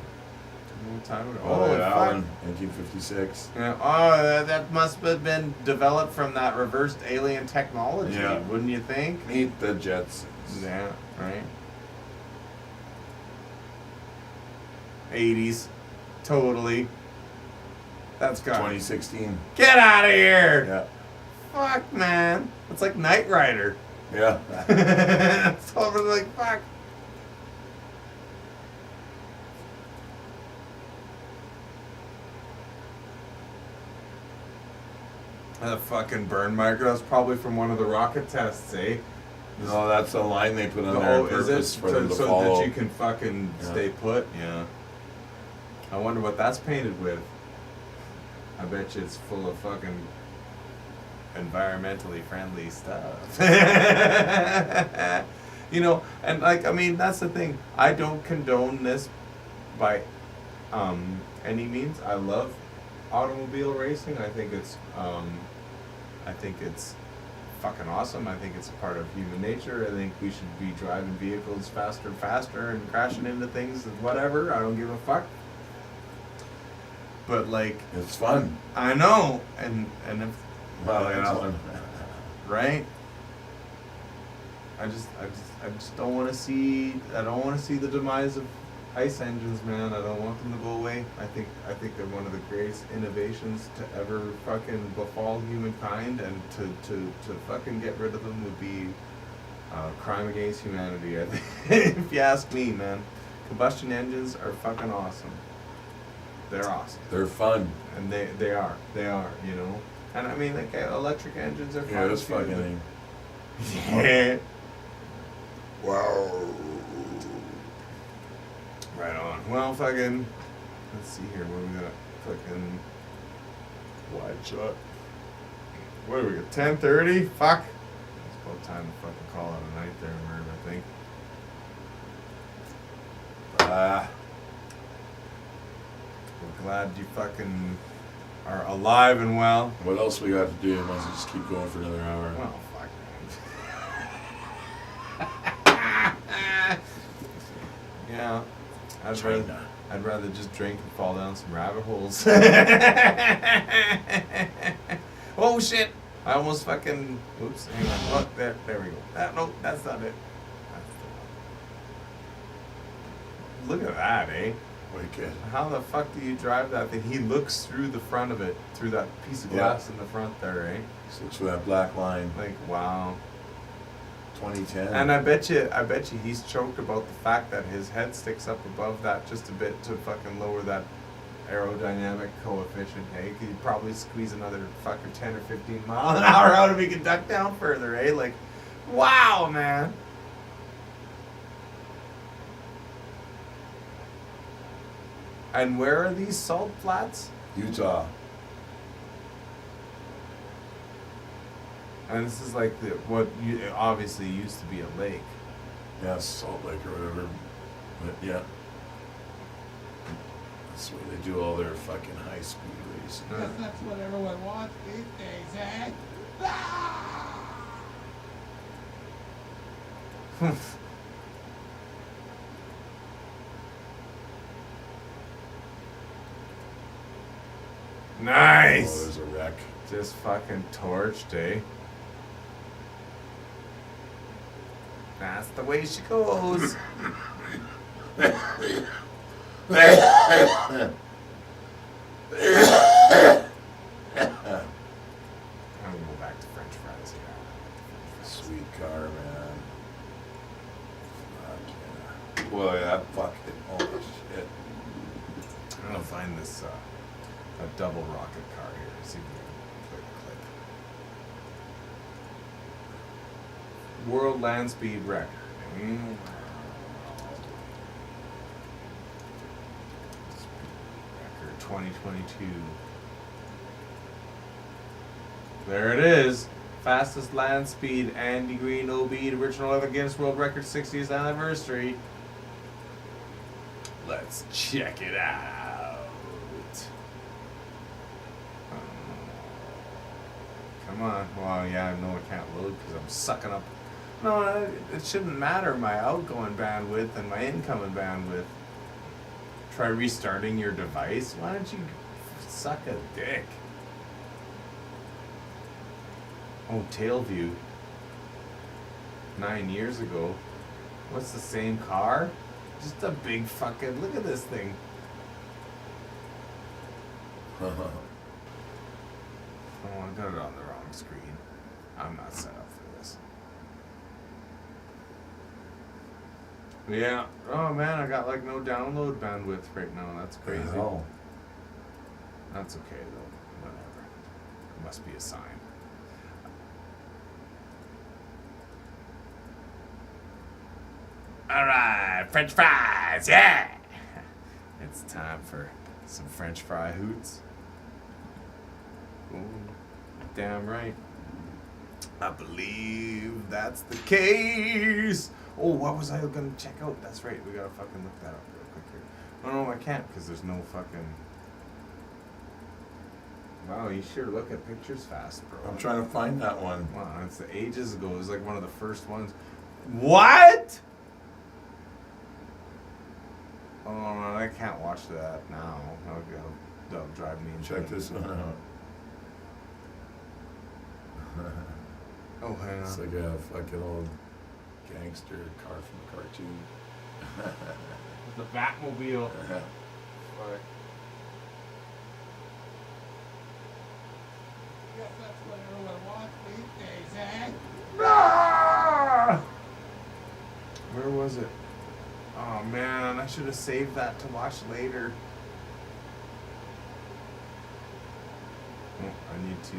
What time ago? Oh, fuck. that one, 1956. Yeah. Oh, that must have been developed from that reversed alien technology, Yeah. wouldn't you think? Meet the Jetsons. Yeah, right. 80s. Totally. That's got 2016. Get out of here! Yeah. Fuck, man. It's like Knight Rider. Yeah. It's totally like, fuck. The fucking burn marker. That's probably from one of the rocket tests, eh? No, that's a line they put on there on purpose for them to so follow. that you can fucking Yeah. stay put? Yeah. I wonder what that's painted with. I bet you it's full of fucking environmentally friendly stuff. You know, and like, I mean, that's the thing. I don't condone this by any means. I love automobile racing. I think it's fucking awesome. I think it's a part of human nature. I think we should be driving vehicles faster and faster and crashing into things and whatever. I don't give a fuck. But like, It's fun. I know, and if Well, yeah, that one. right? I just don't want to see. I don't want to see the demise of ice engines, man. I don't want them to go away. I think they're one of the greatest innovations to ever fucking befall humankind, and to fucking get rid of them would be a crime against humanity. I think, if you ask me, man. Combustion engines are fucking awesome. They're awesome. They're fun. And they are, you know. And I mean, like, electric engines are fun Yeah, this too, fucking but- thing. Yeah. Wow. Right on. Well, fucking. Let's see here. What do we got? Fucking. Wide shot. What do we got? 10:30? Fuck. It's about time to fucking call it a night there, Merv, I think. We're glad you fucking are alive and well. What else we got to do? We must just keep going for another hour. Well, fuck, man. Yeah. I'd rather just drink and fall down some rabbit holes. Oh shit! I almost fucking. Oops, hang on. Oh, there we go. No, that's not it. Look at that, eh? Wicked. How the fuck do you drive that thing? He looks through the front of it, through that piece of glass in the front there, eh? So it's that black line. Like, wow. 2010. And I bet you he's choked about the fact that his head sticks up above that just a bit to fucking lower that aerodynamic coefficient, eh? He'd probably squeeze another fucking 10 or 15 mile an hour out if he could duck down further, eh? Like, wow, man. And where are these salt flats? Utah. And this is like what obviously used to be a lake. Yeah, Salt Lake or whatever. But yeah. That's where they do all their fucking high speed racing. Guess that's what everyone wants these days, eh? Ah! Oh, Nice! there's a wreck. Just fucking torched, eh? That's the way she goes. I'm gonna go back to French fries here. Sweet car, man. Fuck yeah. Boy, that fucking holy shit. I'm gonna find this a double rocket car here. See if we can click. World land speed record. Record 2022. There it is. Fastest land speed, Andy Green OB, original ever Guinness World Record 60th anniversary. Let's check it out. Come on. Well, yeah, no, I can't load because I'm sucking up. No, it shouldn't matter my outgoing bandwidth and my incoming bandwidth. Try restarting your device. Why don't you suck a dick? Oh, Tailview. 9 years ago. What's the same car? Just a big fucking, look at this thing. Oh, I got it on the wrong screen. I'm not set up for this. Yeah. Oh man, I got like no download bandwidth right now. That's crazy. Oh. That's okay though. Whatever. It must be a sign. Alright, French fries, yeah! It's time for some French fry hoots. Ooh, damn right. I believe that's the case. Oh, what was I gonna check out? That's right, we gotta fucking look that up real quick here. No, I can't because there's no fucking... Wow, you sure look at pictures fast, bro. I'm trying to find that one. Wow, it's ages ago. It was like one of the first ones. What? Oh, no, I can't watch that now. That'll drive me insane. Check this one out. Oh, hang It's on. like a fucking old gangster car from a cartoon. The Batmobile. Guess that's what everyone wants these days, eh? Ah! Where was it? Oh man, I should have saved that to watch later. Oh, I need to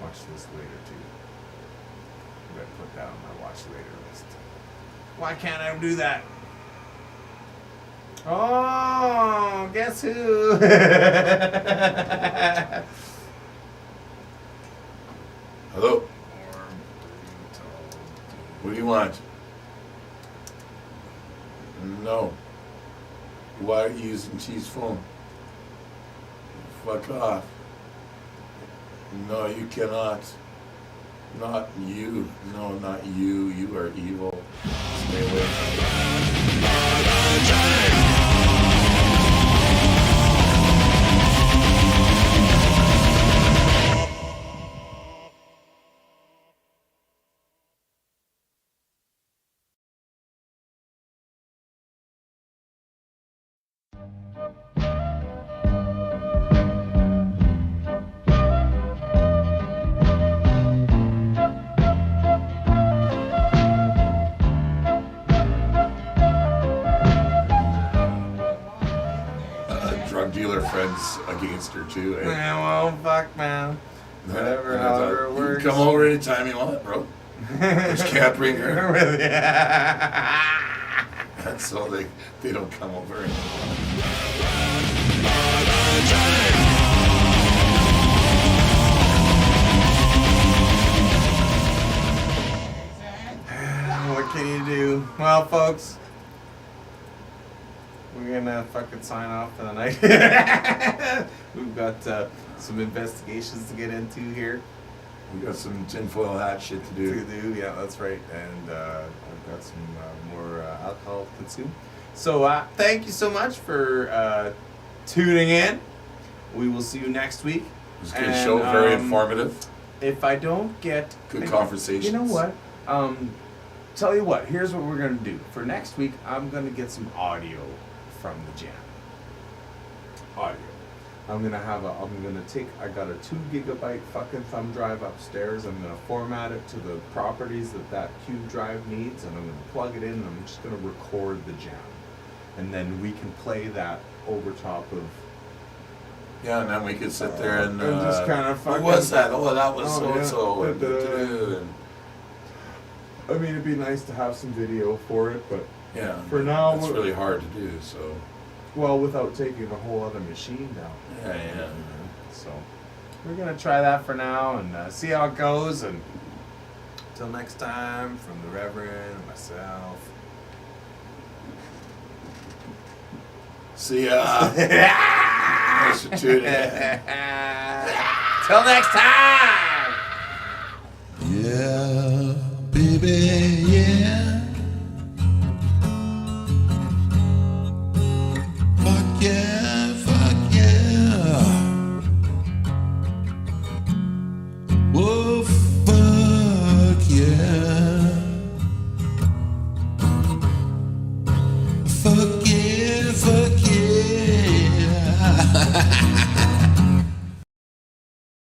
watch this later too. I better put that on my watch later list. Why can't I do that? Oh, guess who? Hello? What do you want? No. Why are you using Chief's phone? Fuck off. No, you cannot. Not you. No, not you. You are evil. Stay away from me. Drug dealer friends against her too, eh? Man, well, fuck, man. Whatever, however it You works. can come over anytime you want, bro. Just can't bring her. That's so they don't come over anymore. What can you do? Well, folks, we're gonna fucking sign off for the night. We've got some investigations to get into here. We got some tinfoil hat shit to do. Yeah, that's right. And I've got some more alcohol to consume. So thank you so much for tuning in. We will see you next week. It was a good show, very informative. If I don't get Good conversations. You know what? Tell you what. Here's what we're gonna do for next week. I'm gonna get some audio from the jam. Audio. I'm gonna take. I got a 2 gigabyte fucking thumb drive upstairs. I'm gonna format it to the properties that cube drive needs, and I'm gonna plug it in. And I'm just gonna record the jam, and then we can play that over top of. Yeah, and then we could sit there and just kind of what fucking. was that? Oh, that was Oh, so yeah. and so. Da-da. And I mean, it'd be nice to have some video for it, but yeah, For now, it's we're- really hard to do. So well, without taking a whole other machine down. yeah. So we're gonna try that for now and see how it goes. And till next time, from the Reverend and myself. See ya. Thanks for tuning in. Till next time. Yeah, baby, yeah. Fuck yeah, fuck yeah. Whoa, fuck yeah. Fuck yeah, fuck yeah.